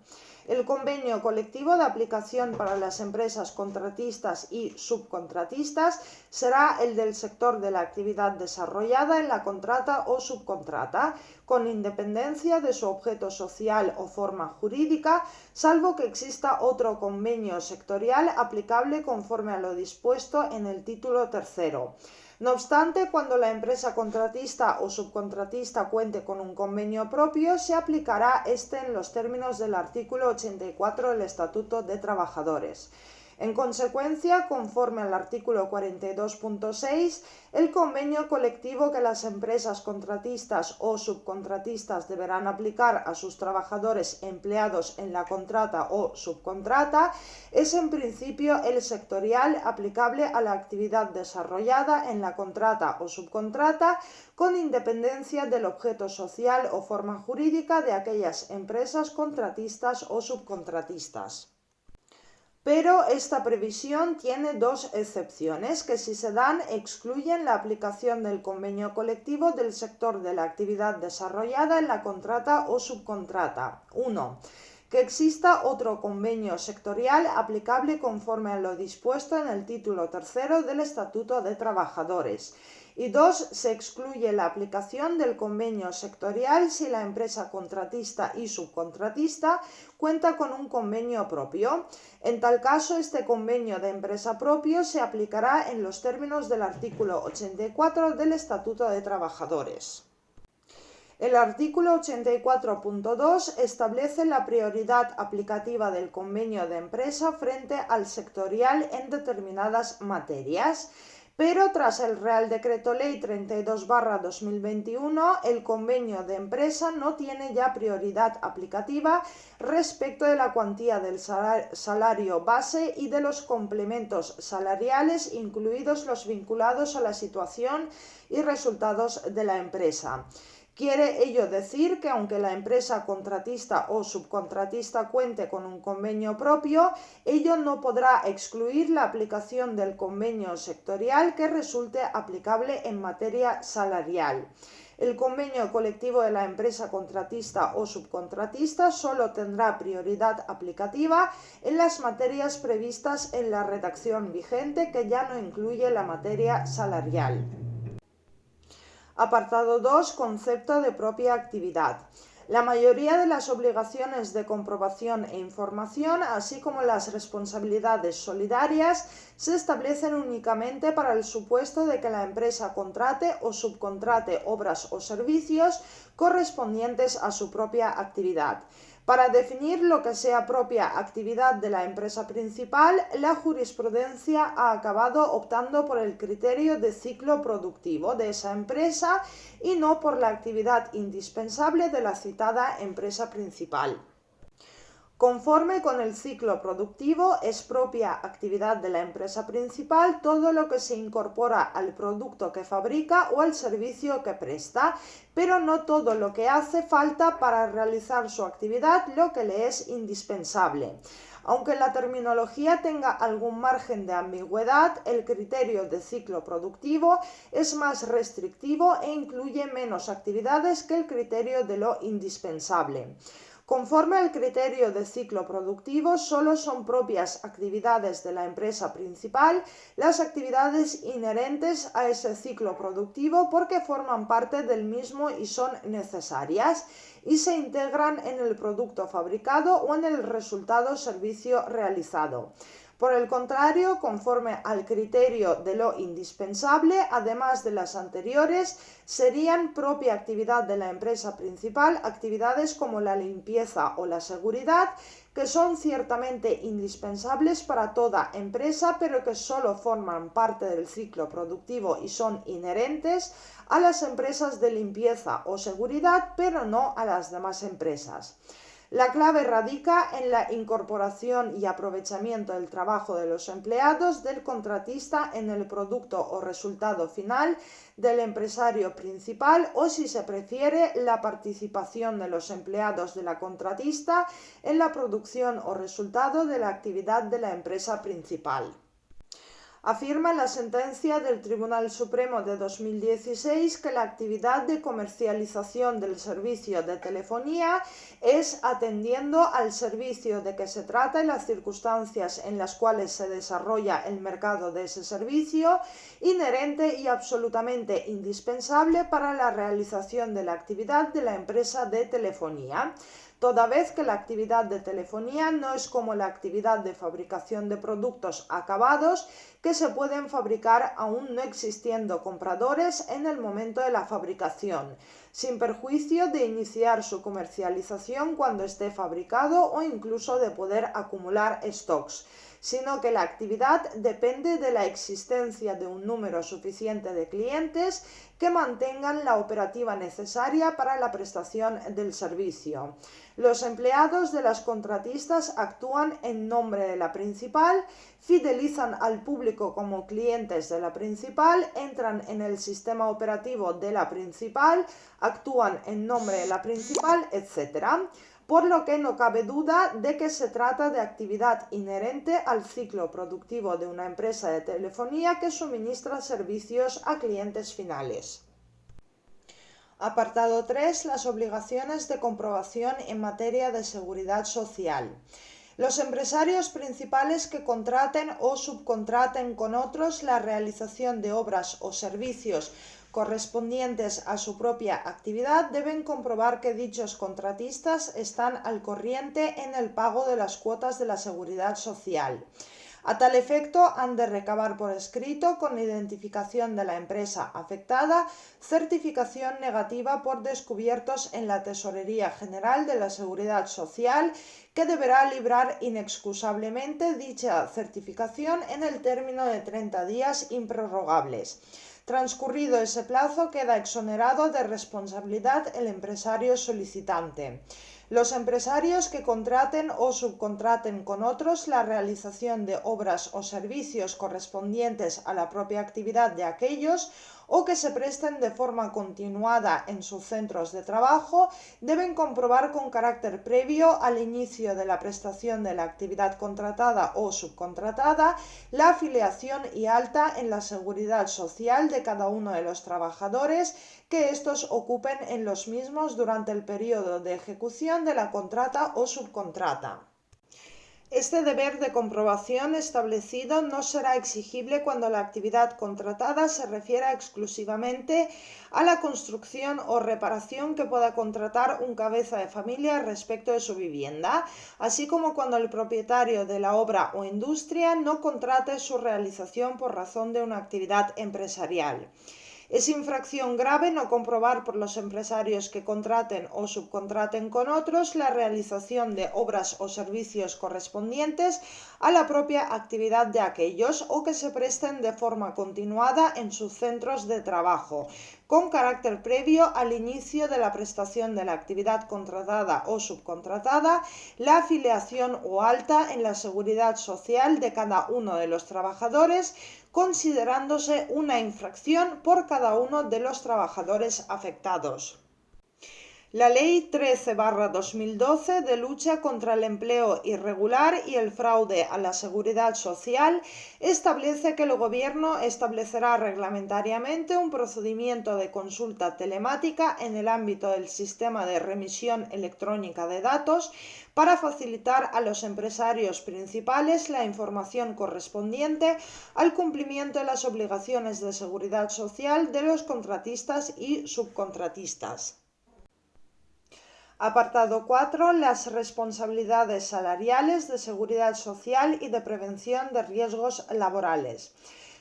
A: El convenio colectivo de aplicación para las empresas contratistas y subcontratistas será el del sector de la actividad desarrollada en la contrata o subcontrata, con independencia de su objeto social o forma jurídica, salvo que exista otro convenio sectorial aplicable conforme a lo dispuesto en el título tercero. No obstante, cuando la empresa contratista o subcontratista cuente con un convenio propio, se aplicará este en los términos del artículo 84 del Estatuto de Trabajadores. En consecuencia, conforme al artículo 42.6, el convenio colectivo que las empresas contratistas o subcontratistas deberán aplicar a sus trabajadores empleados en la contrata o subcontrata es en principio el sectorial aplicable a la actividad desarrollada en la contrata o subcontrata, con independencia del objeto social o forma jurídica de aquellas empresas contratistas o subcontratistas. Pero esta previsión tiene dos excepciones que, si se dan, excluyen la aplicación del convenio colectivo del sector de la actividad desarrollada en la contrata o subcontrata. 1. Que exista otro convenio sectorial aplicable conforme a lo dispuesto en el título tercero del Estatuto de Trabajadores. Y 2. Se excluye la aplicación del convenio sectorial si la empresa contratista y subcontratista cuenta con un convenio propio. En tal caso, este convenio de empresa propio se aplicará en los términos del artículo 84 del Estatuto de Trabajadores. El artículo 84.2 establece la prioridad aplicativa del convenio de empresa frente al sectorial en determinadas materias. Pero tras el Real Decreto Ley 32/2021, el convenio de empresa no tiene ya prioridad aplicativa respecto de la cuantía del salario base y de los complementos salariales, incluidos los vinculados a la situación y resultados de la empresa. Quiere ello decir que aunque la empresa contratista o subcontratista cuente con un convenio propio, ello no podrá excluir la aplicación del convenio sectorial que resulte aplicable en materia salarial. El convenio colectivo de la empresa contratista o subcontratista solo tendrá prioridad aplicativa en las materias previstas en la redacción vigente, que ya no incluye la materia salarial. Apartado 2. Concepto de propia actividad. La mayoría de las obligaciones de comprobación e información, así como las responsabilidades solidarias, se establecen únicamente para el supuesto de que la empresa contrate o subcontrate obras o servicios correspondientes a su propia actividad. Para definir lo que sea propia actividad de la empresa principal, la jurisprudencia ha acabado optando por el criterio de ciclo productivo de esa empresa y no por la actividad indispensable de la citada empresa principal. Conforme con el ciclo productivo, es propia actividad de la empresa principal todo lo que se incorpora al producto que fabrica o al servicio que presta, pero no todo lo que hace falta para realizar su actividad, lo que le es indispensable. Aunque la terminología tenga algún margen de ambigüedad, el criterio de ciclo productivo es más restrictivo e incluye menos actividades que el criterio de lo indispensable. Conforme al criterio de ciclo productivo, solo son propias actividades de la empresa principal las actividades inherentes a ese ciclo productivo, porque forman parte del mismo y son necesarias y se integran en el producto fabricado o en el resultado servicio realizado. Por el contrario, conforme al criterio de lo indispensable, además de las anteriores, serían propia actividad de la empresa principal actividades como la limpieza o la seguridad, que son ciertamente indispensables para toda empresa, pero que solo forman parte del ciclo productivo y son inherentes a las empresas de limpieza o seguridad, pero no a las demás empresas. La clave radica en la incorporación y aprovechamiento del trabajo de los empleados del contratista en el producto o resultado final del empresario principal, o, si se prefiere, la participación de los empleados de la contratista en la producción o resultado de la actividad de la empresa principal. Afirma la sentencia del Tribunal Supremo de 2016 que la actividad de comercialización del servicio de telefonía es, atendiendo al servicio de que se trata y las circunstancias en las cuales se desarrolla el mercado de ese servicio, inherente y absolutamente indispensable para la realización de la actividad de la empresa de telefonía, toda vez que la actividad de telefonía no es como la actividad de fabricación de productos acabados, que se pueden fabricar aún no existiendo compradores en el momento de la fabricación, sin perjuicio de iniciar su comercialización cuando esté fabricado o incluso de poder acumular stocks, sino que la actividad depende de la existencia de un número suficiente de clientes que mantengan la operativa necesaria para la prestación del servicio. Los empleados de las contratistas actúan en nombre de la principal, fidelizan al público como clientes de la principal, entran en el sistema operativo de la principal, actúan en nombre de la principal, etc., por lo que no cabe duda de que se trata de actividad inherente al ciclo productivo de una empresa de telefonía que suministra servicios a clientes finales. Apartado 3. Las obligaciones de comprobación en materia de seguridad social. Los empresarios principales que contraten o subcontraten con otros la realización de obras o servicios correspondientes a su propia actividad deben comprobar que dichos contratistas están al corriente en el pago de las cuotas de la seguridad social. A tal efecto, han de recabar por escrito, con identificación de la empresa afectada, certificación negativa por descubiertos en la Tesorería General de la Seguridad Social, que deberá librar inexcusablemente dicha certificación en el término de 30 días improrrogables. Transcurrido ese plazo, queda exonerado de responsabilidad el empresario solicitante. Los empresarios que contraten o subcontraten con otros la realización de obras o servicios correspondientes a la propia actividad de aquellos o que se presten de forma continuada en sus centros de trabajo, deben comprobar con carácter previo al inicio de la prestación de la actividad contratada o subcontratada la afiliación y alta en la seguridad social de cada uno de los trabajadores que estos ocupen en los mismos durante el periodo de ejecución de la contrata o subcontrata. Este deber de comprobación establecido no será exigible cuando la actividad contratada se refiera exclusivamente a la construcción o reparación que pueda contratar un cabeza de familia respecto de su vivienda, así como cuando el propietario de la obra o industria no contrate su realización por razón de una actividad empresarial. Es infracción grave no comprobar por los empresarios que contraten o subcontraten con otros la realización de obras o servicios correspondientes a la propia actividad de aquellos o que se presten de forma continuada en sus centros de trabajo, con carácter previo al inicio de la prestación de la actividad contratada o subcontratada, la afiliación o alta en la seguridad social de cada uno de los trabajadores, considerándose una infracción por cada uno de los trabajadores afectados. La Ley 13/2012 de lucha contra el empleo irregular y el fraude a la seguridad social establece que el Gobierno establecerá reglamentariamente un procedimiento de consulta telemática en el ámbito del sistema de remisión electrónica de datos para facilitar a los empresarios principales la información correspondiente al cumplimiento de las obligaciones de seguridad social de los contratistas y subcontratistas. Apartado 4. Las responsabilidades salariales de seguridad social y de prevención de riesgos laborales.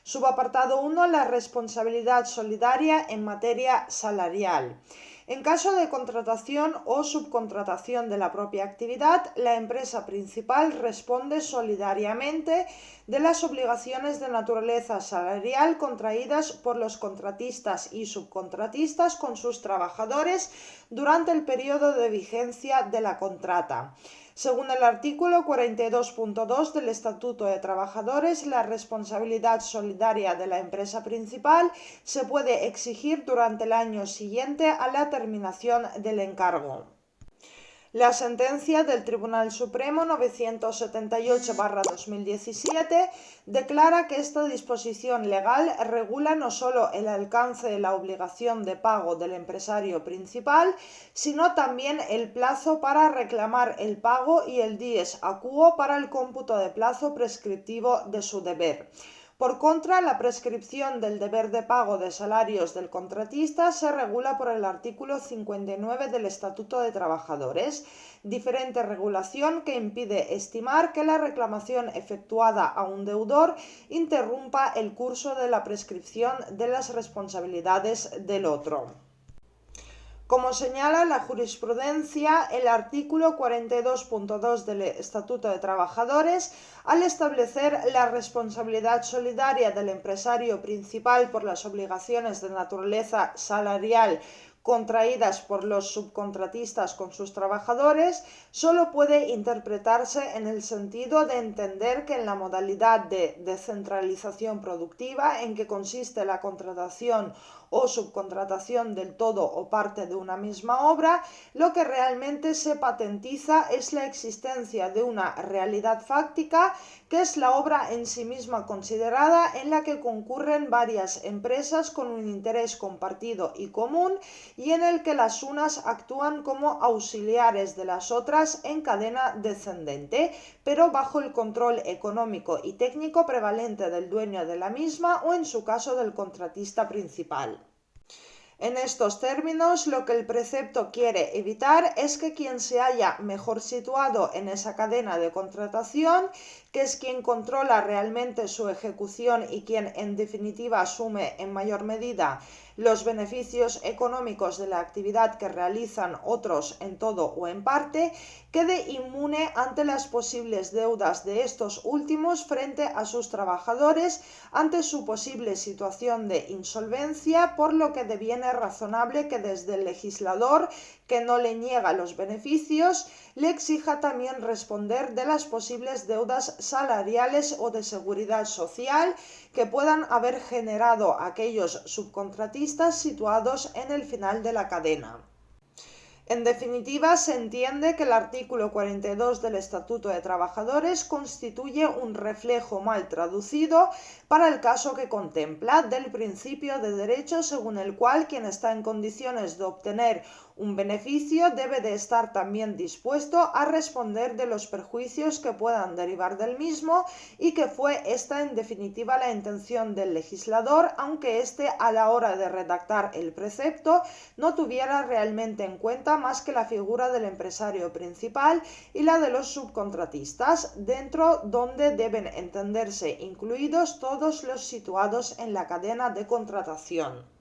A: Subapartado 1. La responsabilidad solidaria en materia salarial. En caso de contratación o subcontratación de la propia actividad, la empresa principal responde solidariamente de las obligaciones de naturaleza salarial contraídas por los contratistas y subcontratistas con sus trabajadores durante el periodo de vigencia de la contrata. Según el artículo 42.2 del Estatuto de Trabajadores, la responsabilidad solidaria de la empresa principal se puede exigir durante el año siguiente a la terminación del encargo. La sentencia del Tribunal Supremo 978/2017 declara que esta disposición legal regula no solo el alcance de la obligación de pago del empresario principal, sino también el plazo para reclamar el pago y el dies a quo para el cómputo de plazo prescriptivo de su deber. Por contra, la prescripción del deber de pago de salarios del contratista se regula por el artículo 59 del Estatuto de Trabajadores, diferente regulación que impide estimar que la reclamación efectuada a un deudor interrumpa el curso de la prescripción de las responsabilidades del otro. Como señala la jurisprudencia, el artículo 42.2 del Estatuto de Trabajadores, al establecer la responsabilidad solidaria del empresario principal por las obligaciones de naturaleza salarial contraídas por los subcontratistas con sus trabajadores, solo puede interpretarse en el sentido de entender que en la modalidad de descentralización productiva en que consiste la contratación o subcontratación del todo o parte de una misma obra, lo que realmente se patentiza es la existencia de una realidad fáctica que es la obra en sí misma considerada en la que concurren varias empresas con un interés compartido y común y en el que las unas actúan como auxiliares de las otras en cadena descendente, pero bajo el control económico y técnico prevalente del dueño de la misma o en su caso del contratista principal. En estos términos, lo que el precepto quiere evitar es que quien se halla mejor situado en esa cadena de contratación, que es quien controla realmente su ejecución y quien en definitiva asume en mayor medida los beneficios económicos de la actividad que realizan otros en todo o en parte, quede inmune ante las posibles deudas de estos últimos frente a sus trabajadores ante su posible situación de insolvencia, por lo que deviene razonable que desde el legislador que no le niega los beneficios, le exija también responder de las posibles deudas salariales o de seguridad social que puedan haber generado aquellos subcontratistas situados en el final de la cadena. En definitiva, se entiende que el artículo 42 del Estatuto de Trabajadores constituye un reflejo mal traducido para el caso que contempla del principio de derecho según el cual quien está en condiciones de obtener un beneficio debe de estar también dispuesto a responder de los perjuicios que puedan derivar del mismo y que fue esta en definitiva la intención del legislador, aunque éste a la hora de redactar el precepto no tuviera realmente en cuenta más que la figura del empresario principal y la de los subcontratistas, dentro donde deben entenderse incluidos todos los situados en la cadena de contratación.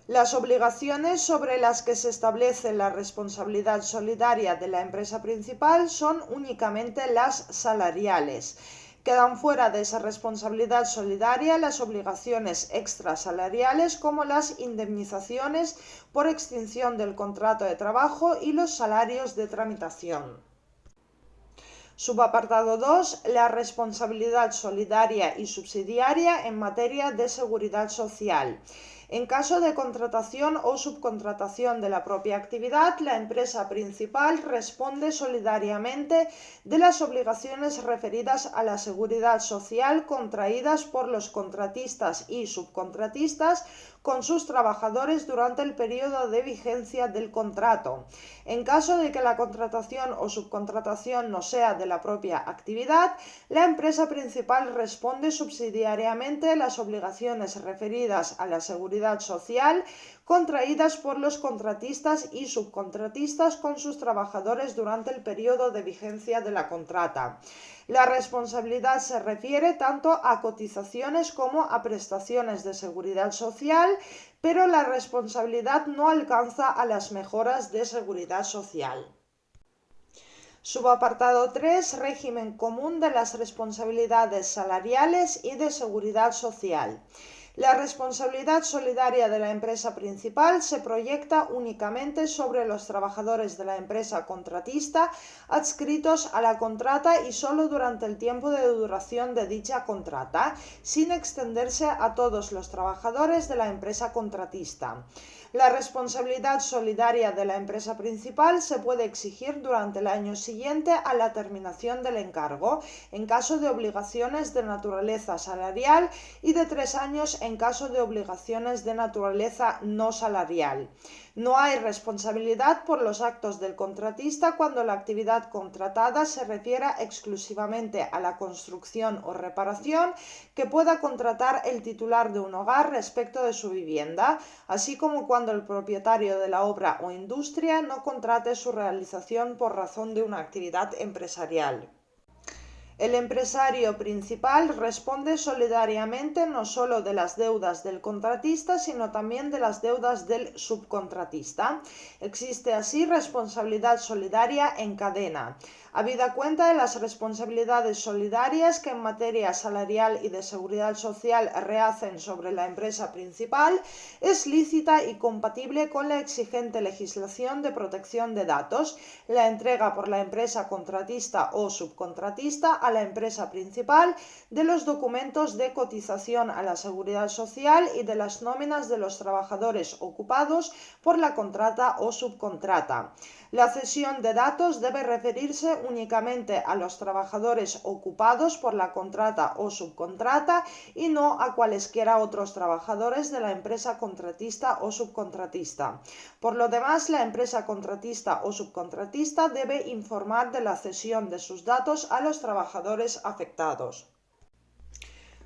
A: Las obligaciones sobre las que se establece la responsabilidad solidaria de la empresa principal son únicamente las salariales. Quedan fuera de esa responsabilidad solidaria las obligaciones extrasalariales como las indemnizaciones por extinción del contrato de trabajo y los salarios de tramitación. Subapartado 2. La responsabilidad solidaria y subsidiaria en materia de seguridad social. En caso de contratación o subcontratación de la propia actividad, la empresa principal responde solidariamente de las obligaciones referidas a la seguridad social contraídas por los contratistas y subcontratistas con sus trabajadores durante el periodo de vigencia del contrato. En caso de que la contratación o subcontratación no sea de la propia actividad, la empresa principal responde subsidiariamente las obligaciones referidas a la seguridad social contraídas por los contratistas y subcontratistas con sus trabajadores durante el periodo de vigencia de la contrata. La responsabilidad se refiere tanto a cotizaciones como a prestaciones de seguridad social, pero la responsabilidad no alcanza a las mejoras de seguridad social. Subapartado 3. Régimen común de las responsabilidades salariales y de seguridad social. La responsabilidad solidaria de la empresa principal se proyecta únicamente sobre los trabajadores de la empresa contratista adscritos a la contrata y solo durante el tiempo de duración de dicha contrata, sin extenderse a todos los trabajadores de la empresa contratista. La responsabilidad solidaria de la empresa principal se puede exigir durante el año siguiente a la terminación del encargo, en caso de obligaciones de naturaleza salarial, y de 3 años en caso de obligaciones de naturaleza no salarial. No hay responsabilidad por los actos del contratista cuando la actividad contratada se refiera exclusivamente a la construcción o reparación que pueda contratar el titular de un hogar respecto de su vivienda, así como cuando el propietario de la obra o industria no contrate su realización por razón de una actividad empresarial. El empresario principal responde solidariamente no solo de las deudas del contratista, sino también de las deudas del subcontratista. Existe así responsabilidad solidaria en cadena. Habida cuenta de las responsabilidades solidarias que en materia salarial y de seguridad social rehacen sobre la empresa principal, es lícita y compatible con la exigente legislación de protección de datos, la entrega por la empresa contratista o subcontratista a la empresa principal de los documentos de cotización a la seguridad social y de las nóminas de los trabajadores ocupados por la contrata o subcontrata. La cesión de datos debe referirse únicamente a los trabajadores ocupados por la contrata o subcontrata y no a cualesquiera otros trabajadores de la empresa contratista o subcontratista. Por lo demás, la empresa contratista o subcontratista debe informar de la cesión de sus datos a los trabajadores afectados.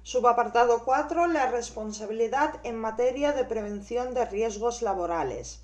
A: Subapartado 4. La responsabilidad en materia de prevención de riesgos laborales.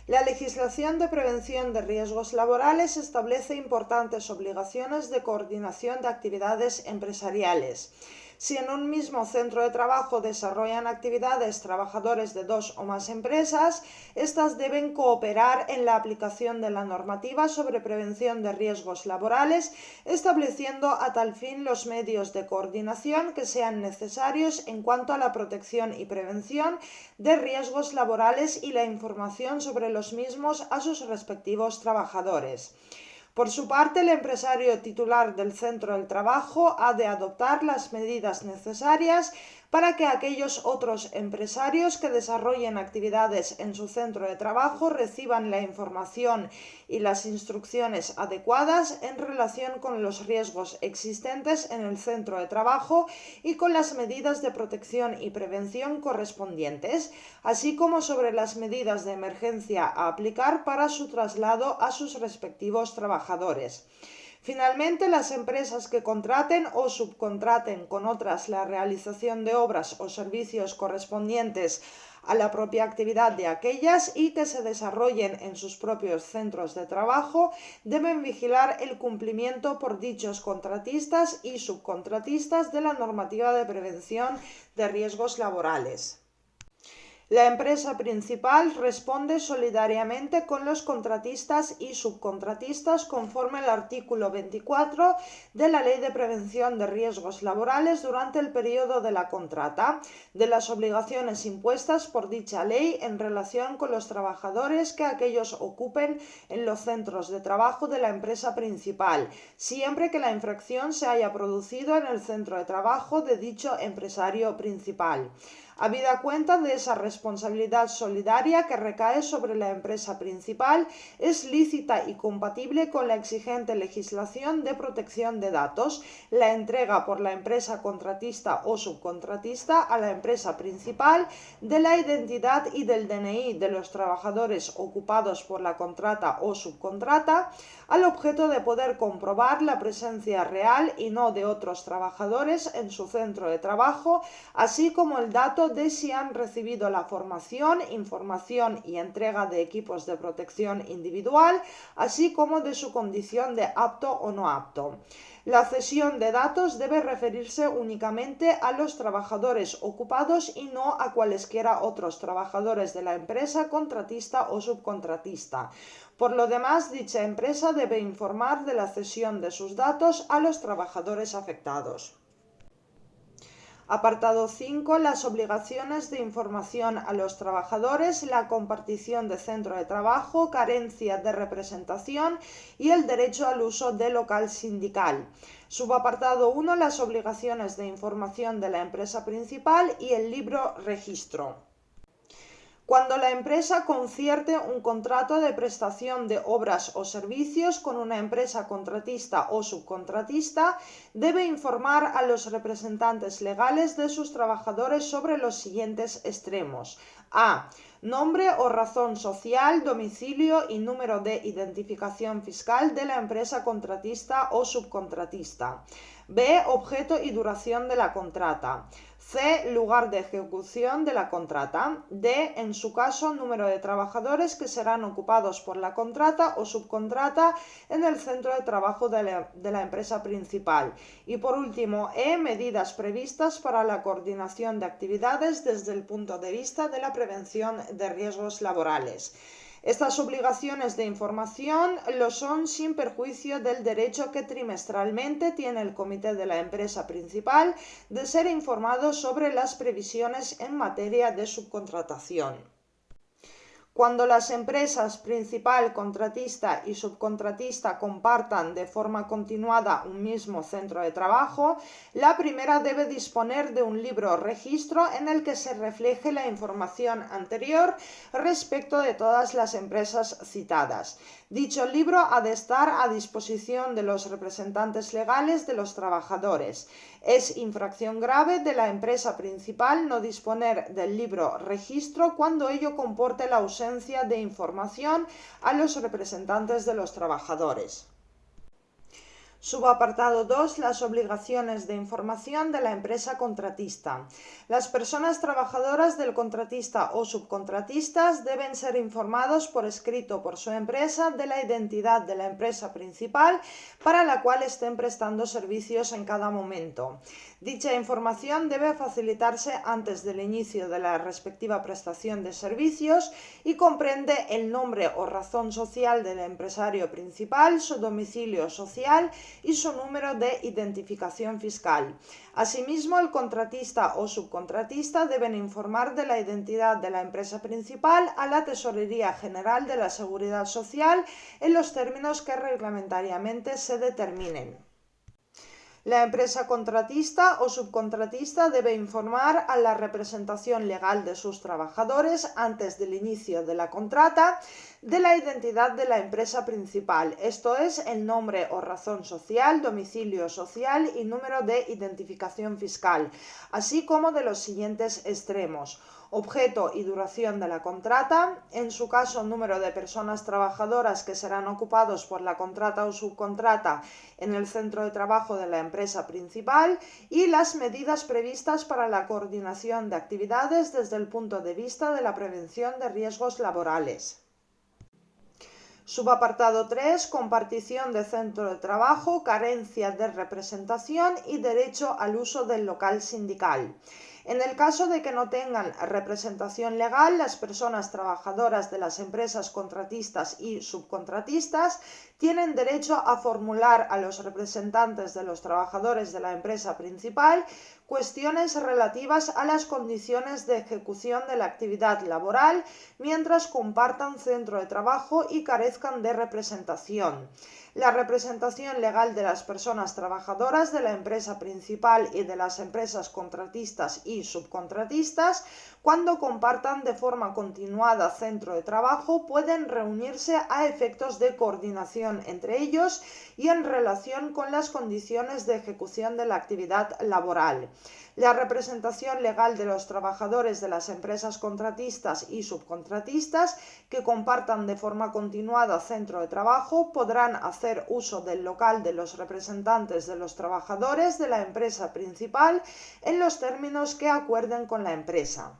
A: La legislación de prevención de riesgos laborales establece importantes obligaciones de coordinación de actividades empresariales. Si en un mismo centro de trabajo desarrollan actividades trabajadores de 2 o más empresas, estas deben cooperar en la aplicación de la normativa sobre prevención de riesgos laborales, estableciendo a tal fin los medios de coordinación que sean necesarios en cuanto a la protección y prevención de riesgos laborales y la información sobre los mismos a sus respectivos trabajadores. Por su parte, el empresario titular del centro del trabajo ha de adoptar las medidas necesarias para que aquellos otros empresarios que desarrollen actividades en su centro de trabajo reciban la información y las instrucciones adecuadas en relación con los riesgos existentes en el centro de trabajo y con las medidas de protección y prevención correspondientes, así como sobre las medidas de emergencia a aplicar para su traslado a sus respectivos trabajadores. Finalmente, las empresas que contraten o subcontraten con otras la realización de obras o servicios correspondientes a la propia actividad de aquellas y que se desarrollen en sus propios centros de trabajo deben vigilar el cumplimiento por dichos contratistas y subcontratistas de la normativa de prevención de riesgos laborales. La empresa principal responde solidariamente con los contratistas y subcontratistas conforme al artículo 24 de la Ley de Prevención de Riesgos Laborales durante el periodo de la contrata, de las obligaciones impuestas por dicha ley en relación con los trabajadores que aquellos ocupen en los centros de trabajo de la empresa principal, siempre que la infracción se haya producido en el centro de trabajo de dicho empresario principal. Habida cuenta de esa responsabilidad solidaria que recae sobre la empresa principal, es lícita y compatible con la exigente legislación de protección de datos la entrega por la empresa contratista o subcontratista a la empresa principal de la identidad y del DNI de los trabajadores ocupados por la contrata o subcontrata, al objeto de poder comprobar la presencia real y no de otros trabajadores en su centro de trabajo, así como el dato de si han recibido la formación, información y entrega de equipos de protección individual, así como de su condición de apto o no apto. La cesión de datos debe referirse únicamente a los trabajadores ocupados y no a cualesquiera otros trabajadores de la empresa contratista o subcontratista. Por lo demás, dicha empresa debe informar de la cesión de sus datos a los trabajadores afectados. Apartado 5. Las obligaciones de información a los trabajadores, la compartición de centro de trabajo, carencia de representación y el derecho al uso del local sindical. Subapartado 1. Las obligaciones de información de la empresa principal y el libro registro. Cuando la empresa concierte un contrato de prestación de obras o servicios con una empresa contratista o subcontratista, debe informar a los representantes legales de sus trabajadores sobre los siguientes extremos. A. Nombre o razón social, domicilio y número de identificación fiscal de la empresa contratista o subcontratista. B. Objeto y duración de la contrata. C. Lugar de ejecución de la contrata. D. En su caso, número de trabajadores que serán ocupados por la contrata o subcontrata en el centro de trabajo de la empresa principal. Y por último, E. Medidas previstas para la coordinación de actividades desde el punto de vista de la prevención de riesgos laborales. Estas obligaciones de información lo son sin perjuicio del derecho que trimestralmente tiene el comité de la empresa principal de ser informado sobre las previsiones en materia de subcontratación. Cuando las empresas principal, contratista y subcontratista compartan de forma continuada un mismo centro de trabajo, la primera debe disponer de un libro registro en el que se refleje la información anterior respecto de todas las empresas citadas. Dicho libro ha de estar a disposición de los representantes legales de los trabajadores. Es infracción grave de la empresa principal no disponer del libro registro cuando ello comporte la ausencia de información a los representantes de los trabajadores. Subapartado 2. Las obligaciones de información de la empresa contratista. Las personas trabajadoras del contratista o subcontratistas deben ser informados por escrito por su empresa de la identidad de la empresa principal para la cual estén prestando servicios en cada momento. Dicha información debe facilitarse antes del inicio de la respectiva prestación de servicios y comprende el nombre o razón social del empresario principal, su domicilio social y su número de identificación fiscal. Asimismo, el contratista o subcontratista deben informar de la identidad de la empresa principal a la Tesorería General de la Seguridad Social en los términos que reglamentariamente se determinen. La empresa contratista o subcontratista debe informar a la representación legal de sus trabajadores antes del inicio de la contrata de la identidad de la empresa principal, esto es, el nombre o razón social, domicilio social y número de identificación fiscal, así como de los siguientes extremos: objeto y duración de la contrata, en su caso número de personas trabajadoras que serán ocupados por la contrata o subcontrata en el centro de trabajo de la empresa principal y las medidas previstas para la coordinación de actividades desde el punto de vista de la prevención de riesgos laborales. Subapartado 3. Compartición de centro de trabajo, carencia de representación y derecho al uso del local sindical. En el caso de que no tengan representación legal, las personas trabajadoras de las empresas contratistas y subcontratistas tienen derecho a formular a los representantes de los trabajadores de la empresa principal cuestiones relativas a las condiciones de ejecución de la actividad laboral mientras compartan centro de trabajo y carezcan de representación. La representación legal de las personas trabajadoras de la empresa principal y de las empresas contratistas y subcontratistas, cuando compartan de forma continuada centro de trabajo, pueden reunirse a efectos de coordinación entre ellos y en relación con las condiciones de ejecución de la actividad laboral. La representación legal de los trabajadores de las empresas contratistas y subcontratistas que compartan de forma continuada centro de trabajo podrán hacer uso del local de los representantes de los trabajadores de la empresa principal en los términos que acuerden con la empresa.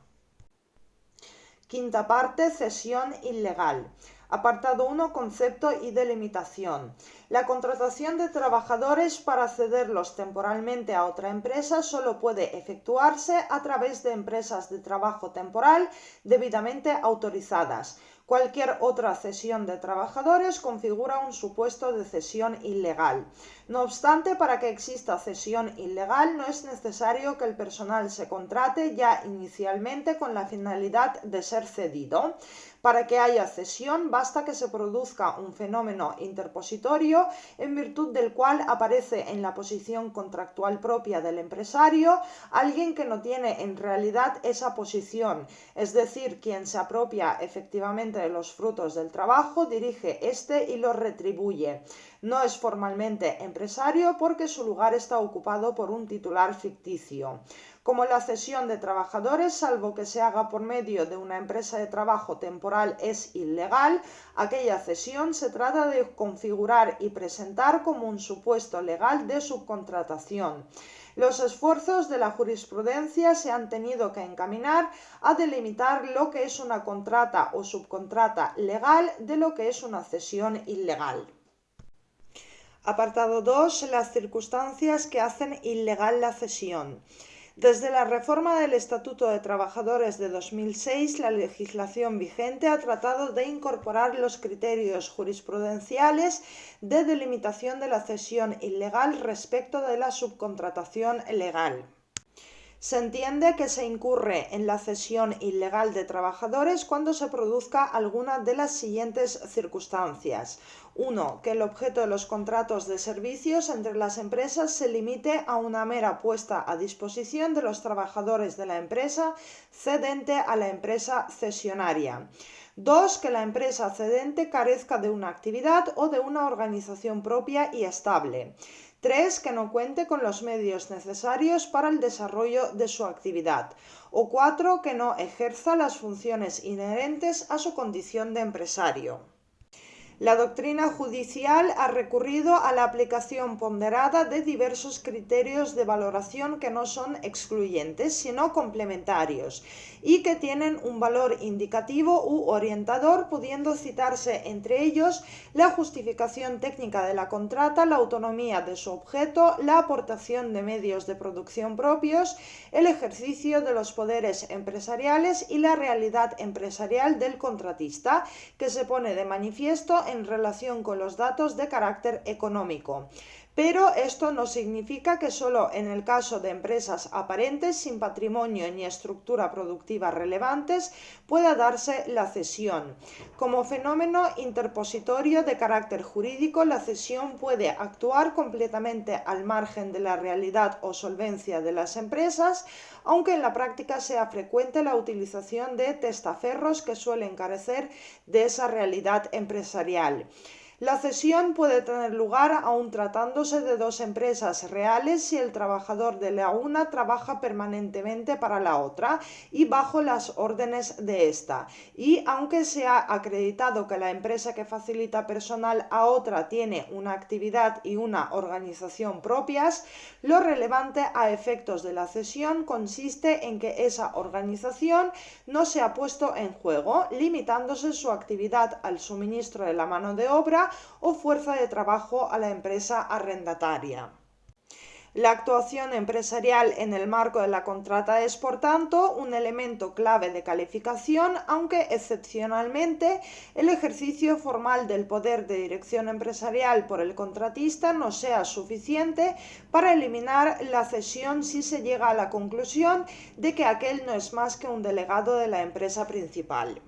A: Quinta parte, cesión ilegal. Apartado 1. Concepto y delimitación. La contratación de trabajadores para cederlos temporalmente a otra empresa solo puede efectuarse a través de empresas de trabajo temporal debidamente autorizadas. Cualquier otra cesión de trabajadores configura un supuesto de cesión ilegal. No obstante, para que exista cesión ilegal no es necesario que el personal se contrate ya inicialmente con la finalidad de ser cedido. Para que haya cesión basta que se produzca un fenómeno interpositorio en virtud del cual aparece en la posición contractual propia del empresario alguien que no tiene en realidad esa posición, es decir, quien se apropia efectivamente de los frutos del trabajo, dirige este y los retribuye. No es formalmente empresario porque su lugar está ocupado por un titular ficticio. Como la cesión de trabajadores, salvo que se haga por medio de una empresa de trabajo temporal, es ilegal, aquella cesión se trata de configurar y presentar como un supuesto legal de subcontratación. Los esfuerzos de la jurisprudencia se han tenido que encaminar a delimitar lo que es una contrata o subcontrata legal de lo que es una cesión ilegal. Apartado 2. Las circunstancias que hacen ilegal la cesión. Desde la reforma del Estatuto de Trabajadores de 2006, la legislación vigente ha tratado de incorporar los criterios jurisprudenciales de delimitación de la cesión ilegal respecto de la subcontratación legal. Se entiende que se incurre en la cesión ilegal de trabajadores cuando se produzca alguna de las siguientes circunstancias. 1. Que el objeto de los contratos de servicios entre las empresas se limite a una mera puesta a disposición de los trabajadores de la empresa cedente a la empresa cesionaria. 2. Que la empresa cedente carezca de una actividad o de una organización propia y estable. 3. Que no cuente con los medios necesarios para el desarrollo de su actividad. O 4. Que no ejerza las funciones inherentes a su condición de empresario. La doctrina judicial ha recurrido a la aplicación ponderada de diversos criterios de valoración que no son excluyentes, sino complementarios, y que tienen un valor indicativo u orientador, pudiendo citarse entre ellos la justificación técnica de la contrata, la autonomía de su objeto, la aportación de medios de producción propios, el ejercicio de los poderes empresariales y la realidad empresarial del contratista, que se pone de manifiesto en relación con los datos de carácter económico. Pero esto no significa que solo en el caso de empresas aparentes sin patrimonio ni estructura productiva relevantes pueda darse la cesión. Como fenómeno interpositorio de carácter jurídico, la cesión puede actuar completamente al margen de la realidad o solvencia de las empresas, aunque en la práctica sea frecuente la utilización de testaferros que suelen carecer de esa realidad empresarial. La cesión puede tener lugar aun tratándose de dos empresas reales si el trabajador de la una trabaja permanentemente para la otra y bajo las órdenes de esta. Y aunque se ha acreditado que la empresa que facilita personal a otra tiene una actividad y una organización propias, lo relevante a efectos de la cesión consiste en que esa organización no se ha puesto en juego, limitándose su actividad al suministro de la mano de obra o fuerza de trabajo a la empresa arrendataria. La actuación empresarial en el marco de la contrata es, por tanto, un elemento clave de calificación, aunque excepcionalmente el ejercicio formal del poder de dirección empresarial por el contratista no sea suficiente para eliminar la cesión si se llega a la conclusión de que aquel no es más que un delegado de la empresa principal.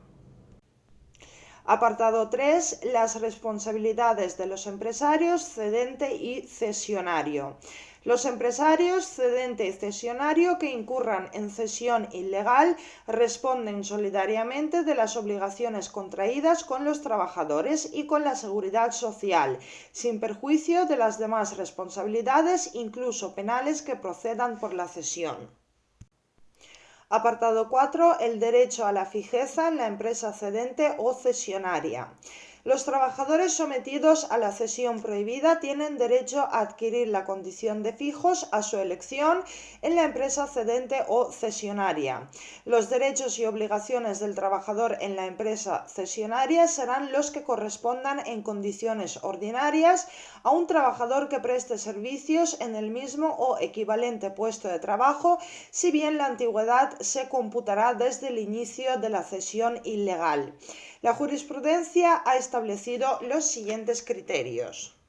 A: Apartado 3. Las responsabilidades de los empresarios, cedente y cesionario. Los empresarios, cedente y cesionario que incurran en cesión ilegal responden solidariamente de las obligaciones contraídas con los trabajadores y con la seguridad social, sin perjuicio de las demás responsabilidades, incluso penales, que procedan por la cesión. Apartado 4. El derecho a la fijeza en la empresa cedente o cesionaria. Los trabajadores sometidos a la cesión prohibida tienen derecho a adquirir la condición de fijos a su elección en la empresa cedente o cesionaria. Los derechos y obligaciones del trabajador en la empresa cesionaria serán los que correspondan en condiciones ordinarias a un trabajador que preste servicios en el mismo o equivalente puesto de trabajo, si bien la antigüedad se computará desde el inicio de la cesión ilegal. La jurisprudencia ha establecido los siguientes criterios.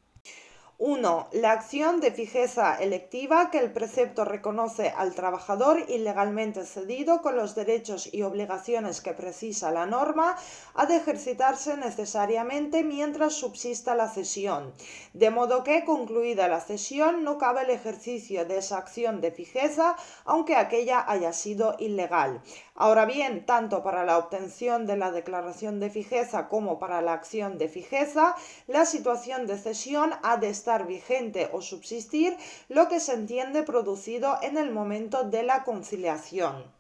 A: 1. La acción de fijeza electiva que el precepto reconoce al trabajador ilegalmente cedido con los derechos y obligaciones que precisa la norma ha de ejercitarse necesariamente mientras subsista la cesión, de modo que, concluida la cesión, no cabe el ejercicio de esa acción de fijeza, aunque aquella haya sido ilegal. Ahora bien, tanto para la obtención de la declaración de fijeza como para la acción de fijeza, la situación de cesión ha de estar vigente o subsistir lo que se entiende producido en el momento de la conciliación.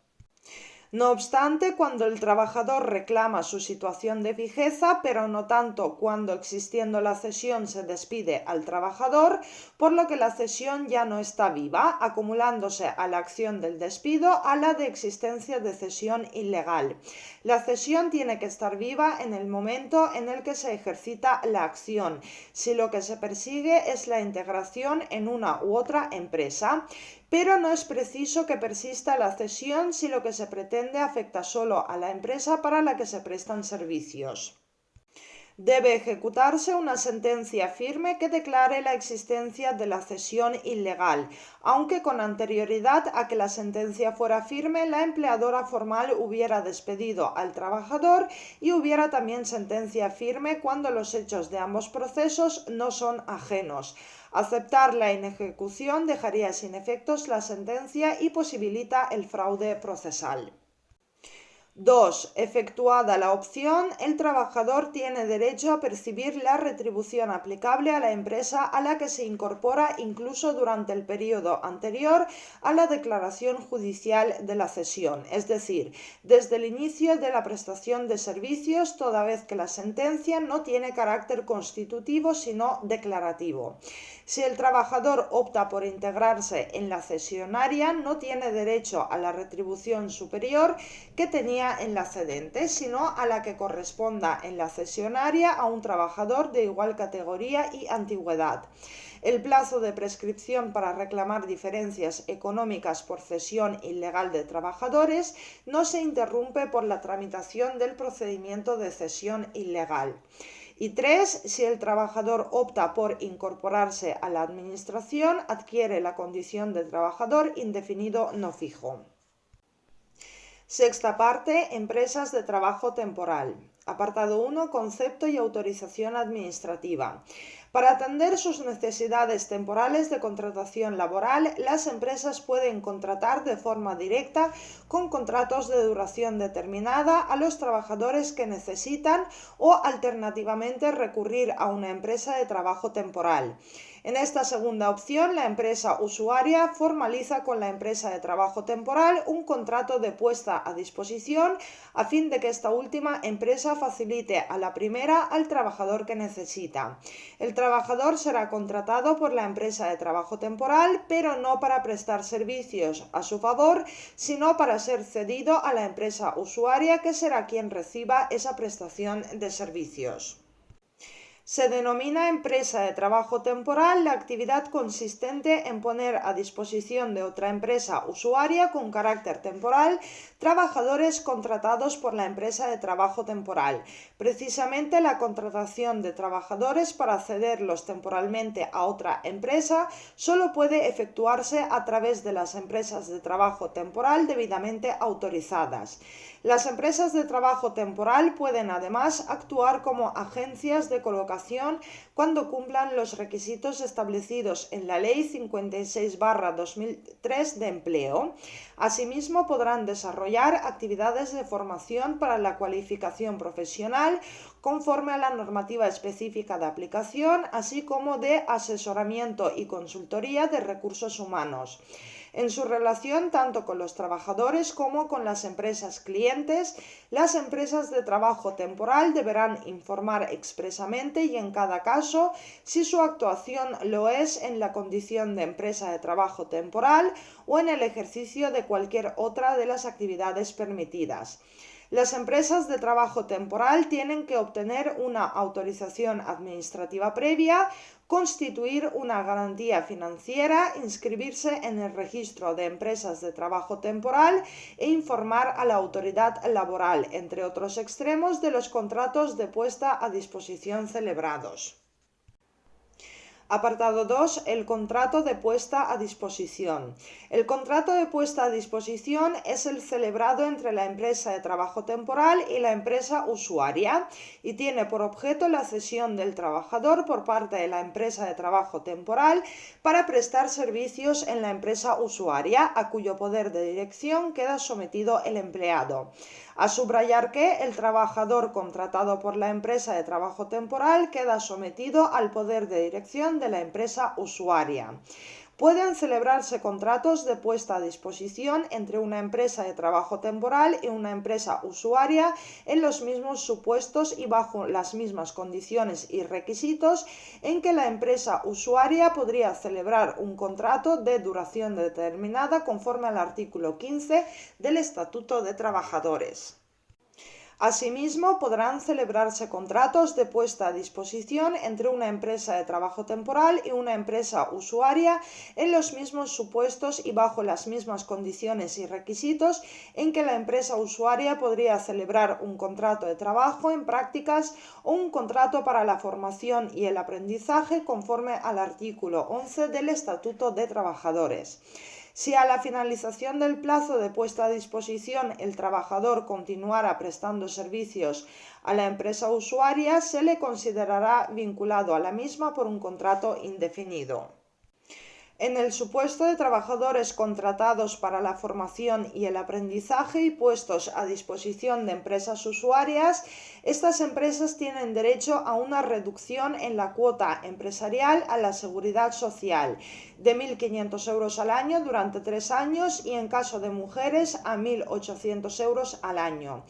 A: No obstante, cuando el trabajador reclama su situación de fijeza, pero no tanto cuando existiendo la cesión se despide al trabajador, por lo que la cesión ya no está viva, acumulándose a la acción del despido a la de existencia de cesión ilegal. La cesión tiene que estar viva en el momento en el que se ejercita la acción, si lo que se persigue es la integración en una u otra empresa, pero no es preciso que persista la cesión si lo que se pretende afecta solo a la empresa para la que se prestan servicios. Debe ejecutarse una sentencia firme que declare la existencia de la cesión ilegal, aunque con anterioridad a que la sentencia fuera firme, la empleadora formal hubiera despedido al trabajador y hubiera también sentencia firme cuando los hechos de ambos procesos no son ajenos. Aceptar la inejecución dejaría sin efectos la sentencia y posibilita el fraude procesal. 2. Efectuada la opción, el trabajador tiene derecho a percibir la retribución aplicable a la empresa a la que se incorpora incluso durante el periodo anterior a la declaración judicial de la cesión, es decir, desde el inicio de la prestación de servicios, toda vez que la sentencia no tiene carácter constitutivo sino declarativo. Si el trabajador opta por integrarse en la cesionaria, no tiene derecho a la retribución superior que tenía en la cedente, sino a la que corresponda en la cesionaria a un trabajador de igual categoría y antigüedad. El plazo de prescripción para reclamar diferencias económicas por cesión ilegal de trabajadores no se interrumpe por la tramitación del procedimiento de cesión ilegal. Y 3. Si el trabajador opta por incorporarse a la administración, adquiere la condición de trabajador indefinido no fijo. Sexta parte, empresas de trabajo temporal. Apartado 1, concepto y autorización administrativa. Para atender sus necesidades temporales de contratación laboral, las empresas pueden contratar de forma directa con contratos de duración determinada a los trabajadores que necesitan o alternativamente recurrir a una empresa de trabajo temporal. En esta segunda opción, la empresa usuaria formaliza con la empresa de trabajo temporal un contrato de puesta a disposición a fin de que esta última empresa facilite a la primera al trabajador que necesita. El trabajador será contratado por la empresa de trabajo temporal, pero no para prestar servicios a su favor, sino para ser cedido a la empresa usuaria, que será quien reciba esa prestación de servicios. Se denomina empresa de trabajo temporal la actividad consistente en poner a disposición de otra empresa usuaria con carácter temporal trabajadores contratados por la empresa de trabajo temporal. Precisamente la contratación de trabajadores para cederlos temporalmente a otra empresa solo puede efectuarse a través de las empresas de trabajo temporal debidamente autorizadas. Las empresas de trabajo temporal pueden además actuar como agencias de colocación cuando cumplan los requisitos establecidos en la Ley 56/2003 de empleo. Asimismo, podrán desarrollar actividades de formación para la cualificación profesional conforme a la normativa específica de aplicación, así como de asesoramiento y consultoría de recursos humanos. En su relación tanto con los trabajadores como con las empresas clientes, las empresas de trabajo temporal deberán informar expresamente y en cada caso si su actuación lo es en la condición de empresa de trabajo temporal o en el ejercicio de cualquier otra de las actividades permitidas. Las empresas de trabajo temporal tienen que obtener una autorización administrativa previa, constituir una garantía financiera, inscribirse en el registro de empresas de trabajo temporal e informar a la autoridad laboral, entre otros extremos, de los contratos de puesta a disposición celebrados. Apartado 2. El contrato de puesta a disposición. El contrato de puesta a disposición es el celebrado entre la empresa de trabajo temporal y la empresa usuaria y tiene por objeto la cesión del trabajador por parte de la empresa de trabajo temporal para prestar servicios en la empresa usuaria, a cuyo poder de dirección queda sometido el empleado. A subrayar que el trabajador contratado por la empresa de trabajo temporal queda sometido al poder de dirección de la empresa usuaria. Pueden celebrarse contratos de puesta a disposición entre una empresa de trabajo temporal y una empresa usuaria en los mismos supuestos y bajo las mismas condiciones y requisitos en que la empresa usuaria podría celebrar un contrato de duración determinada conforme al artículo 15 del Estatuto de Trabajadores. Asimismo, podrán celebrarse contratos de puesta a disposición entre una empresa de trabajo temporal y una empresa usuaria en los mismos supuestos y bajo las mismas condiciones y requisitos en que la empresa usuaria podría celebrar un contrato de trabajo en prácticas o un contrato para la formación y el aprendizaje conforme al artículo 11 del Estatuto de Trabajadores. Si a la finalización del plazo de puesta a disposición el trabajador continuara prestando servicios a la empresa usuaria, se le considerará vinculado a la misma por un contrato indefinido. En el supuesto de trabajadores contratados para la formación y el aprendizaje y puestos a disposición de empresas usuarias, estas empresas tienen derecho a una reducción en la cuota empresarial a la seguridad social de 1.500 euros al año durante 3 años y en caso de mujeres a 1.800 euros al año.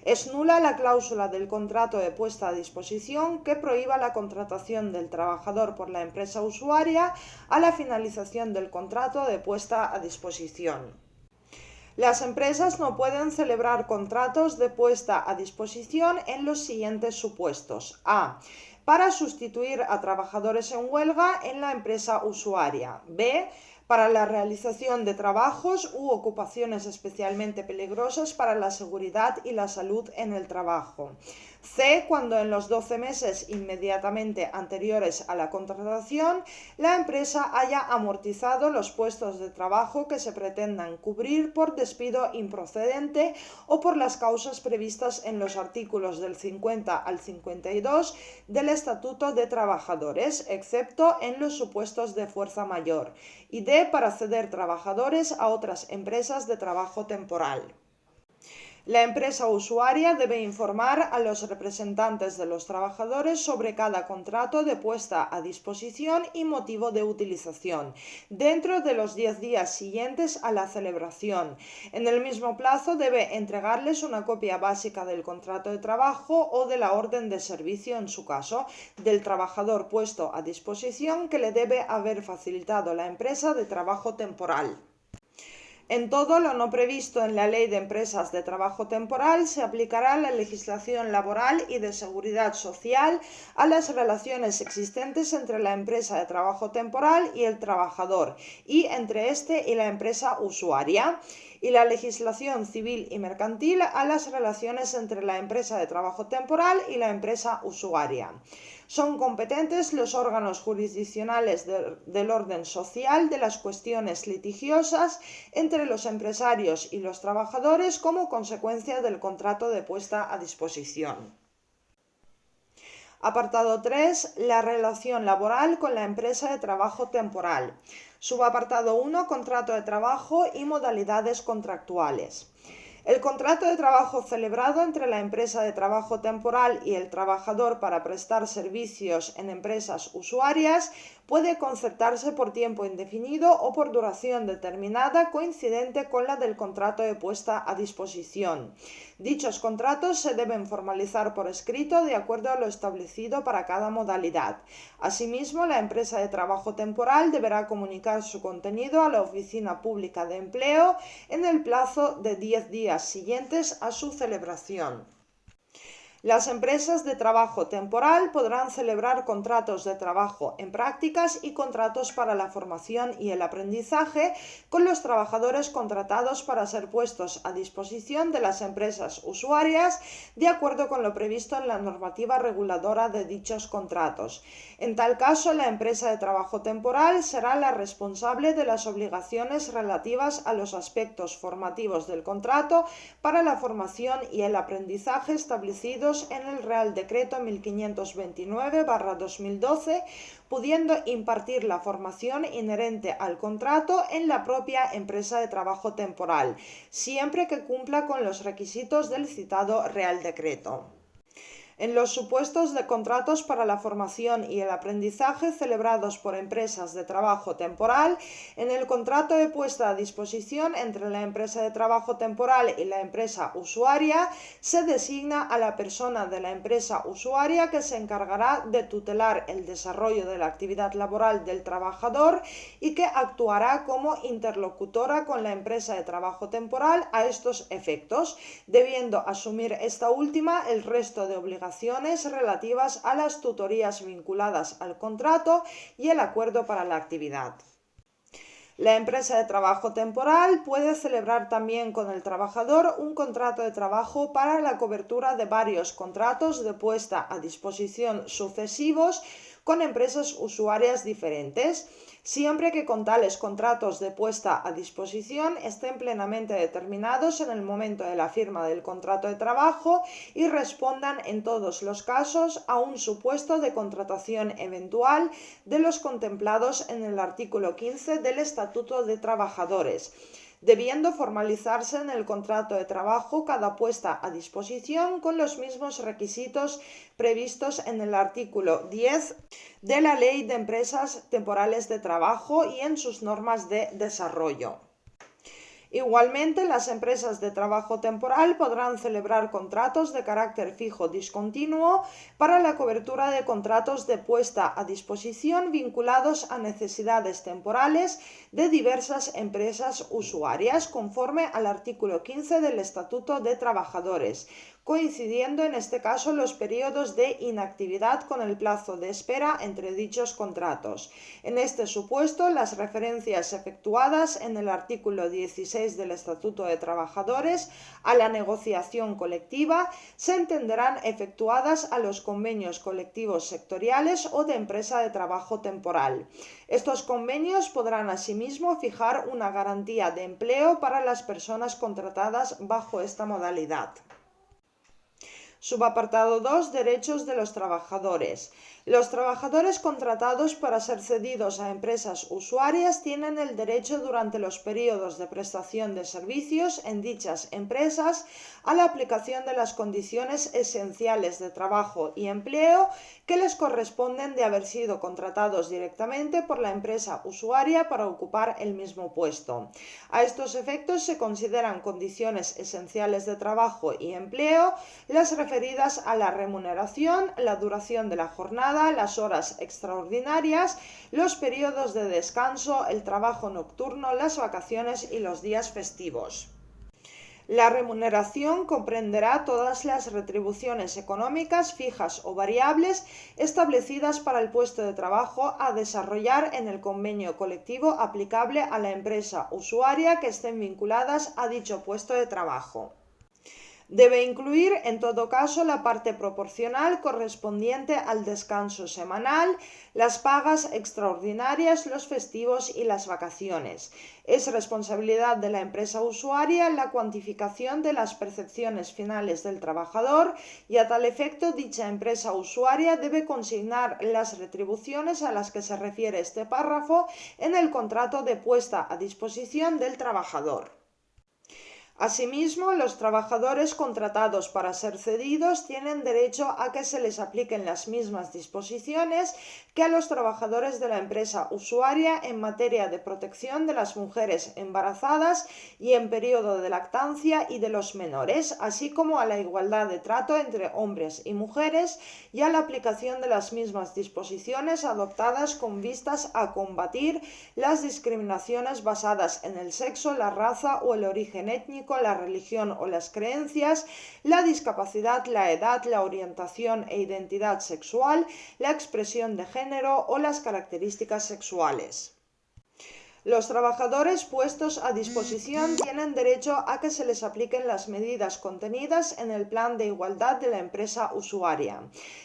A: Es nula la cláusula del contrato de puesta a disposición que prohíba la contratación del trabajador por la empresa usuaria a la finalización del contrato de puesta a disposición. Las empresas no pueden celebrar contratos de puesta a disposición en los siguientes supuestos. A. Para sustituir a trabajadores en huelga en la empresa usuaria. B. Para la realización de trabajos u ocupaciones especialmente peligrosas para la seguridad y la salud en el trabajo. C. Cuando en los 12 meses inmediatamente anteriores a la contratación la empresa haya amortizado los puestos de trabajo que se pretendan cubrir por despido improcedente o por las causas previstas en los artículos del 50 al 52 del Estatuto de Trabajadores, excepto en los supuestos de fuerza mayor. Y D. Para ceder trabajadores a otras empresas de trabajo temporal. La empresa usuaria debe informar a los representantes de los trabajadores sobre cada contrato de puesta a disposición y motivo de utilización, dentro de los 10 días siguientes a la celebración. En el mismo plazo debe entregarles una copia básica del contrato de trabajo o de la orden de servicio, en su caso, del trabajador puesto a disposición que le debe haber facilitado la empresa de trabajo temporal. En todo lo no previsto en la Ley de Empresas de Trabajo Temporal se aplicará la legislación laboral y de seguridad social a las relaciones existentes entre la empresa de trabajo temporal y el trabajador y entre éste y la empresa usuaria, y la legislación civil y mercantil a las relaciones entre la empresa de trabajo temporal y la empresa usuaria. Son competentes los órganos jurisdiccionales del orden social de las cuestiones litigiosas entre los empresarios y los trabajadores como consecuencia del contrato de puesta a disposición. Apartado 3. La relación laboral con la empresa de trabajo temporal. Subapartado 1. Contrato de trabajo y modalidades contractuales. El contrato de trabajo celebrado entre la empresa de trabajo temporal y el trabajador para prestar servicios en empresas usuarias puede concertarse por tiempo indefinido o por duración determinada coincidente con la del contrato de puesta a disposición. Dichos contratos se deben formalizar por escrito de acuerdo a lo establecido para cada modalidad. Asimismo, la empresa de trabajo temporal deberá comunicar su contenido a la Oficina Pública de Empleo en el plazo de 10 días siguientes a su celebración. Las empresas de trabajo temporal podrán celebrar contratos de trabajo en prácticas y contratos para la formación y el aprendizaje con los trabajadores contratados para ser puestos a disposición de las empresas usuarias de acuerdo con lo previsto en la normativa reguladora de dichos contratos. En tal caso, la empresa de trabajo temporal será la responsable de las obligaciones relativas a los aspectos formativos del contrato para la formación y el aprendizaje establecidos en el Real Decreto 1529/2012, pudiendo impartir la formación inherente al contrato en la propia empresa de trabajo temporal, siempre que cumpla con los requisitos del citado Real Decreto. En los supuestos de contratos para la formación y el aprendizaje celebrados por empresas de trabajo temporal, en el contrato de puesta a disposición entre la empresa de trabajo temporal y la empresa usuaria se designa a la persona de la empresa usuaria que se encargará de tutelar el desarrollo de la actividad laboral del trabajador y que actuará como interlocutora con la empresa de trabajo temporal a estos efectos, debiendo asumir esta última el resto de obligaciones relativas a las tutorías vinculadas al contrato y el acuerdo para la actividad. La empresa de trabajo temporal puede celebrar también con el trabajador un contrato de trabajo para la cobertura de varios contratos de puesta a disposición sucesivos con empresas usuarias diferentes. siempre que con tales contratos de puesta a disposición estén plenamente determinados en el momento de la firma del contrato de trabajo y respondan en todos los casos a un supuesto de contratación eventual de los contemplados en el artículo 15 del Estatuto de Trabajadores, debiendo formalizarse en el contrato de trabajo cada puesta a disposición con los mismos requisitos previstos en el artículo 10 de la Ley de Empresas Temporales de Trabajo y en sus normas de desarrollo. Igualmente, las empresas de trabajo temporal podrán celebrar contratos de carácter fijo discontinuo para la cobertura de contratos de puesta a disposición vinculados a necesidades temporales de diversas empresas usuarias, conforme al artículo 15 del Estatuto de Trabajadores, coincidiendo en este caso los periodos de inactividad con el plazo de espera entre dichos contratos. En este supuesto, las referencias efectuadas en el artículo 16 del Estatuto de Trabajadores a la negociación colectiva se entenderán efectuadas a los convenios colectivos sectoriales o de empresa de trabajo temporal. Estos convenios podrán asimismo fijar una garantía de empleo para las personas contratadas bajo esta modalidad. Subapartado 2. Derechos de los trabajadores. Los trabajadores contratados para ser cedidos a empresas usuarias tienen el derecho durante los periodos de prestación de servicios en dichas empresas a la aplicación de las condiciones esenciales de trabajo y empleo que les corresponden de haber sido contratados directamente por la empresa usuaria para ocupar el mismo puesto. A estos efectos se consideran condiciones esenciales de trabajo y empleo las referidas a la remuneración, la duración de la jornada, las horas extraordinarias, los periodos de descanso, el trabajo nocturno, las vacaciones y los días festivos. La remuneración comprenderá todas las retribuciones económicas fijas o variables establecidas para el puesto de trabajo a desarrollar en el convenio colectivo aplicable a la empresa usuaria que estén vinculadas a dicho puesto de trabajo. Debe incluir, en todo caso, la parte proporcional correspondiente al descanso semanal, las pagas extraordinarias, los festivos y las vacaciones. Es responsabilidad de la empresa usuaria la cuantificación de las percepciones finales del trabajador y, a tal efecto, dicha empresa usuaria debe consignar las retribuciones a las que se refiere este párrafo en el contrato de puesta a disposición del trabajador. Asimismo, los trabajadores contratados para ser cedidos tienen derecho a que se les apliquen las mismas disposiciones que a los trabajadores de la empresa usuaria en materia de protección de las mujeres embarazadas y en periodo de lactancia y de los menores, así como a la igualdad de trato entre hombres y mujeres y a la aplicación de las mismas disposiciones adoptadas con vistas a combatir las discriminaciones basadas en el sexo, la raza o el origen étnico, la religión o las creencias, la discapacidad, la edad, la orientación e identidad sexual, la expresión de género o las características sexuales. Los trabajadores puestos a disposición tienen derecho a que se les apliquen las medidas contenidas en el plan de igualdad de la empresa usuaria.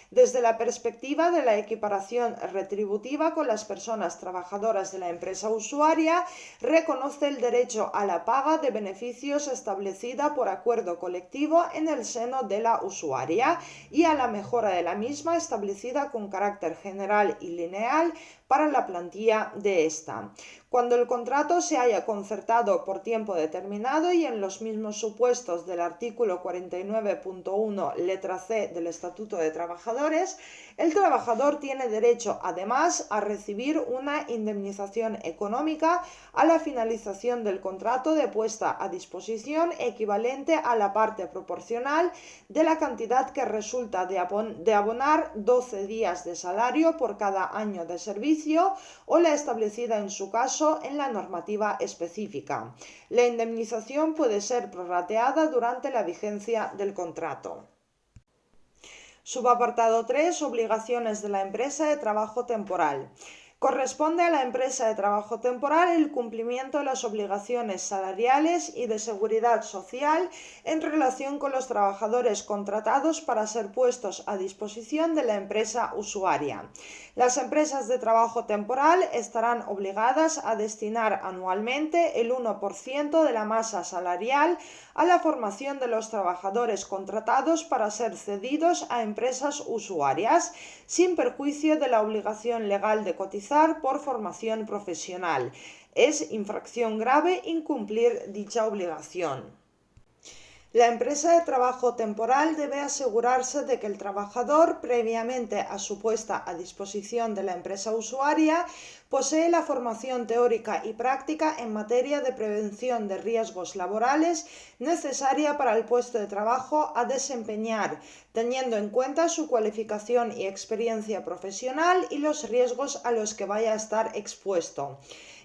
A: Desde la perspectiva de la equiparación retributiva con las personas trabajadoras de la empresa usuaria, reconoce el derecho a la paga de beneficios establecida por acuerdo colectivo en el seno de la usuaria y a la mejora de la misma establecida con carácter general y lineal para la plantilla de esta. Cuando el contrato se haya concertado por tiempo determinado y en los mismos supuestos del artículo 49.1 letra C del Estatuto de Trabajadores, el trabajador tiene derecho además a recibir una indemnización económica a la finalización del contrato de puesta a disposición equivalente a la parte proporcional de la cantidad que resulta de abonar 12 días de salario por cada año de servicio o la establecida en su caso en la normativa específica. La indemnización puede ser prorrateada durante la vigencia del contrato. Subapartado 3. Obligaciones de la empresa de trabajo temporal. Corresponde a la empresa de trabajo temporal el cumplimiento de las obligaciones salariales y de seguridad social en relación con los trabajadores contratados para ser puestos a disposición de la empresa usuaria. Las empresas de trabajo temporal estarán obligadas a destinar anualmente el 1% de la masa salarial a la formación de los trabajadores contratados para ser cedidos a empresas usuarias, sin perjuicio de la obligación legal de cotizar por formación profesional. Es infracción grave incumplir dicha obligación. La empresa de trabajo temporal debe asegurarse de que el trabajador, previamente a su puesta a disposición de la empresa usuaria, posee la formación teórica y práctica en materia de prevención de riesgos laborales necesaria para el puesto de trabajo a desempeñar, teniendo en cuenta su cualificación y experiencia profesional y los riesgos a los que vaya a estar expuesto.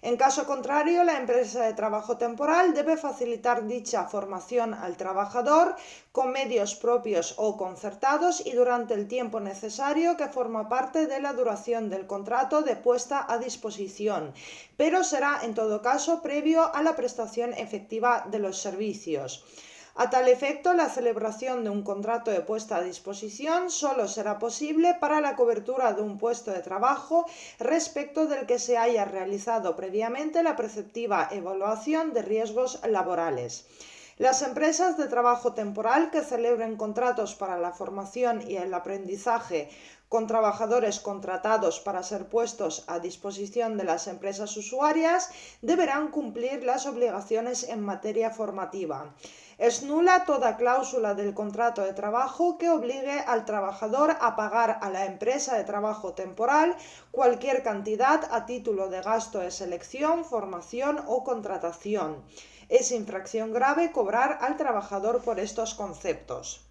A: En caso contrario, la empresa de trabajo temporal debe facilitar dicha formación al trabajador con medios propios o concertados y durante el tiempo necesario que forma parte de la duración del contrato de puesta a disposición, pero será en todo caso previo a la prestación efectiva de los servicios. A tal efecto, la celebración de un contrato de puesta a disposición solo será posible para la cobertura de un puesto de trabajo respecto del que se haya realizado previamente la preceptiva evaluación de riesgos laborales. Las empresas de trabajo temporal que celebren contratos para la formación y el aprendizaje con trabajadores contratados para ser puestos a disposición de las empresas usuarias deberán cumplir las obligaciones en materia formativa. Es nula toda cláusula del contrato de trabajo que obligue al trabajador a pagar a la empresa de trabajo temporal cualquier cantidad a título de gasto de selección, formación o contratación. Es infracción grave cobrar al trabajador por estos conceptos.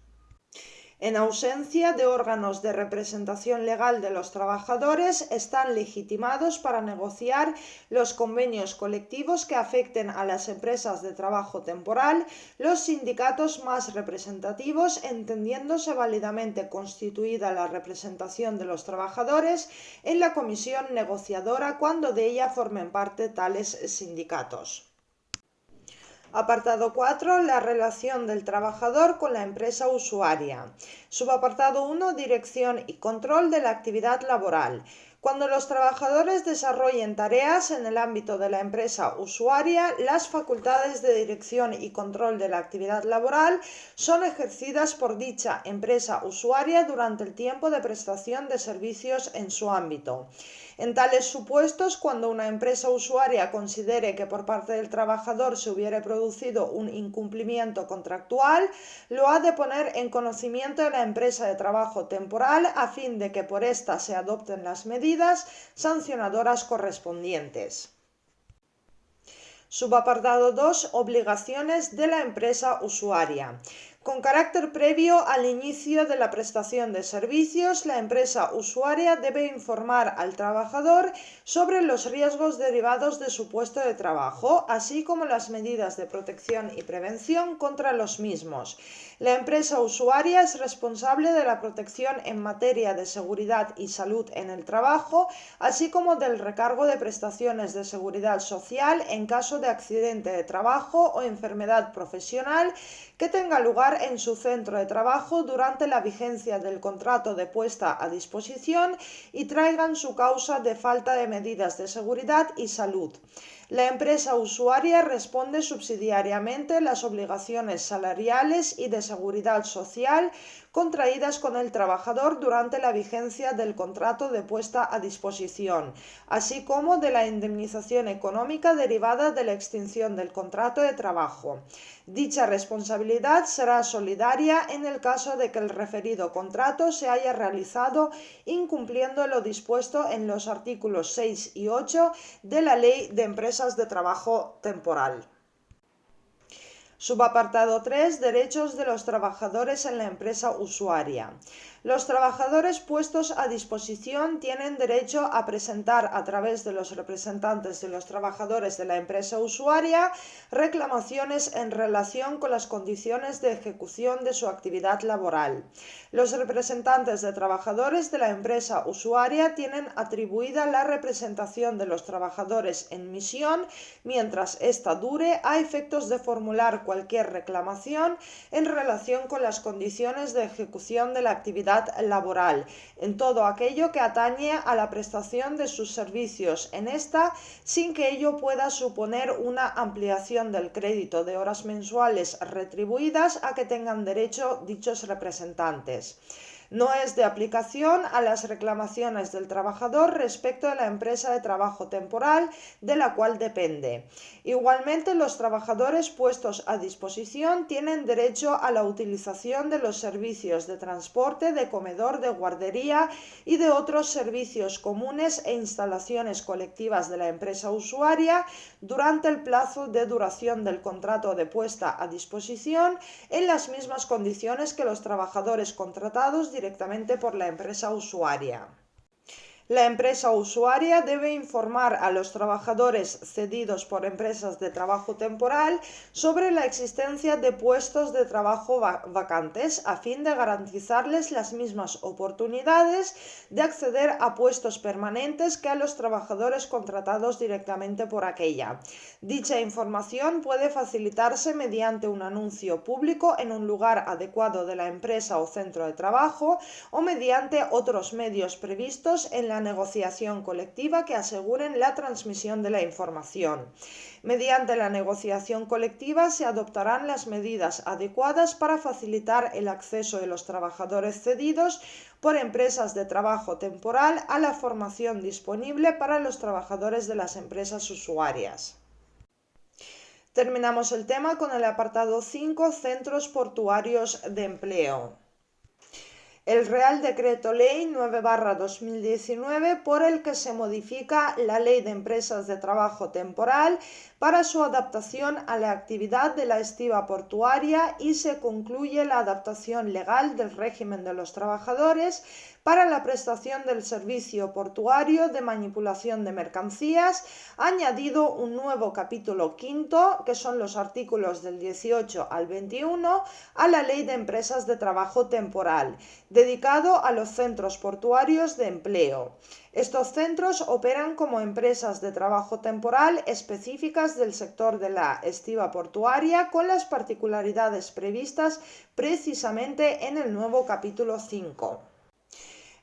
A: En ausencia de órganos de representación legal de los trabajadores, están legitimados para negociar los convenios colectivos que afecten a las empresas de trabajo temporal los sindicatos más representativos, entendiéndose válidamente constituida la representación de los trabajadores en la comisión negociadora cuando de ella formen parte tales sindicatos. Apartado 4. La relación del trabajador con la empresa usuaria. Subapartado 1. Dirección y control de la actividad laboral. Cuando los trabajadores desarrollen tareas en el ámbito de la empresa usuaria, las facultades de dirección y control de la actividad laboral son ejercidas por dicha empresa usuaria durante el tiempo de prestación de servicios en su ámbito. En tales supuestos, cuando una empresa usuaria considere que por parte del trabajador se hubiere producido un incumplimiento contractual, lo ha de poner en conocimiento de la empresa de trabajo temporal a fin de que por ésta se adopten las medidas sancionadoras correspondientes. Subapartado 2. Obligaciones de la empresa usuaria. Con carácter previo al inicio de la prestación de servicios, la empresa usuaria debe informar al trabajador sobre los riesgos derivados de su puesto de trabajo, así como las medidas de protección y prevención contra los mismos. La empresa usuaria es responsable de la protección en materia de seguridad y salud en el trabajo, así como del recargo de prestaciones de seguridad social en caso de accidente de trabajo o enfermedad profesional que tenga lugar en su centro de trabajo durante la vigencia del contrato de puesta a disposición y traigan su causa de falta de medidas de seguridad y salud. La empresa usuaria responde subsidiariamente las obligaciones salariales y de seguridad social contraídas con el trabajador durante la vigencia del contrato de puesta a disposición, así como de la indemnización económica derivada de la extinción del contrato de trabajo. Dicha responsabilidad será solidaria en el caso de que el referido contrato se haya realizado incumpliendo lo dispuesto en los artículos 6 y 8 de la Ley de Empresas de Trabajo Temporal. Subapartado 3. Derechos de los trabajadores en la empresa usuaria. Los trabajadores puestos a disposición tienen derecho a presentar a través de los representantes de los trabajadores de la empresa usuaria reclamaciones en relación con las condiciones de ejecución de su actividad laboral. Los representantes de trabajadores de la empresa usuaria tienen atribuida la representación de los trabajadores en misión mientras ésta dure a efectos de formular cualquier reclamación en relación con las condiciones de ejecución de la actividad laboral, en todo aquello que atañe a la prestación de sus servicios en esta, sin que ello pueda suponer una ampliación del crédito de horas mensuales retribuidas a que tengan derecho dichos representantes. No es de aplicación a las reclamaciones del trabajador respecto de la empresa de trabajo temporal de la cual depende. Igualmente, los trabajadores puestos a disposición tienen derecho a la utilización de los servicios de transporte, de comedor, de guardería y de otros servicios comunes e instalaciones colectivas de la empresa usuaria durante el plazo de duración del contrato de puesta a disposición en las mismas condiciones que los trabajadores contratados directamente por la empresa usuaria. La empresa usuaria debe informar a los trabajadores cedidos por empresas de trabajo temporal sobre la existencia de puestos de trabajo vacantes a fin de garantizarles las mismas oportunidades de acceder a puestos permanentes que a los trabajadores contratados directamente por aquella. Dicha información puede facilitarse mediante un anuncio público en un lugar adecuado de la empresa o centro de trabajo o mediante otros medios previstos en la negociación colectiva que aseguren la transmisión de la información. Mediante la negociación colectiva se adoptarán las medidas adecuadas para facilitar el acceso de los trabajadores cedidos por empresas de trabajo temporal a la formación disponible para los trabajadores de las empresas usuarias. Terminamos el tema con el apartado 5, Centros Portuarios de Empleo. El Real Decreto Ley 9/2019, por el que se modifica la Ley de Empresas de Trabajo Temporal para su adaptación a la actividad de la estiba portuaria y se concluye la adaptación legal del régimen de los trabajadores para la prestación del servicio portuario de manipulación de mercancías, ha añadido un nuevo capítulo quinto, que son los artículos del 18 al 21, a la Ley de Empresas de Trabajo Temporal, dedicado a los centros portuarios de empleo. Estos centros operan como empresas de trabajo temporal específicas del sector de la estiba portuaria, con las particularidades previstas precisamente en el nuevo capítulo 5.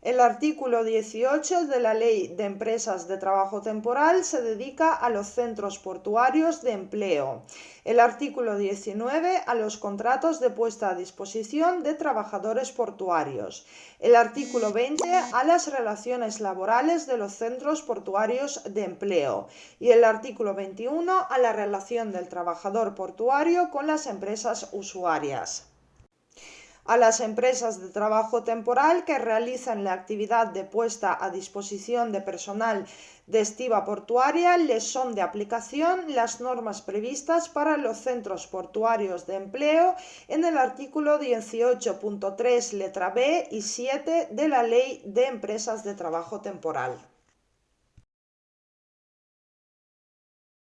A: El artículo 18 de la Ley de Empresas de Trabajo Temporal se dedica a los centros portuarios de empleo. El artículo 19 a los contratos de puesta a disposición de trabajadores portuarios. El artículo 20 a las relaciones laborales de los centros portuarios de empleo. Y el artículo 21 a la relación del trabajador portuario con las empresas usuarias. A las empresas de trabajo temporal que realizan la actividad de puesta a disposición de personal de estiba portuaria les son de aplicación las normas previstas para los centros portuarios de empleo en el artículo 18.3 letra B y 7 de la Ley de Empresas de Trabajo Temporal.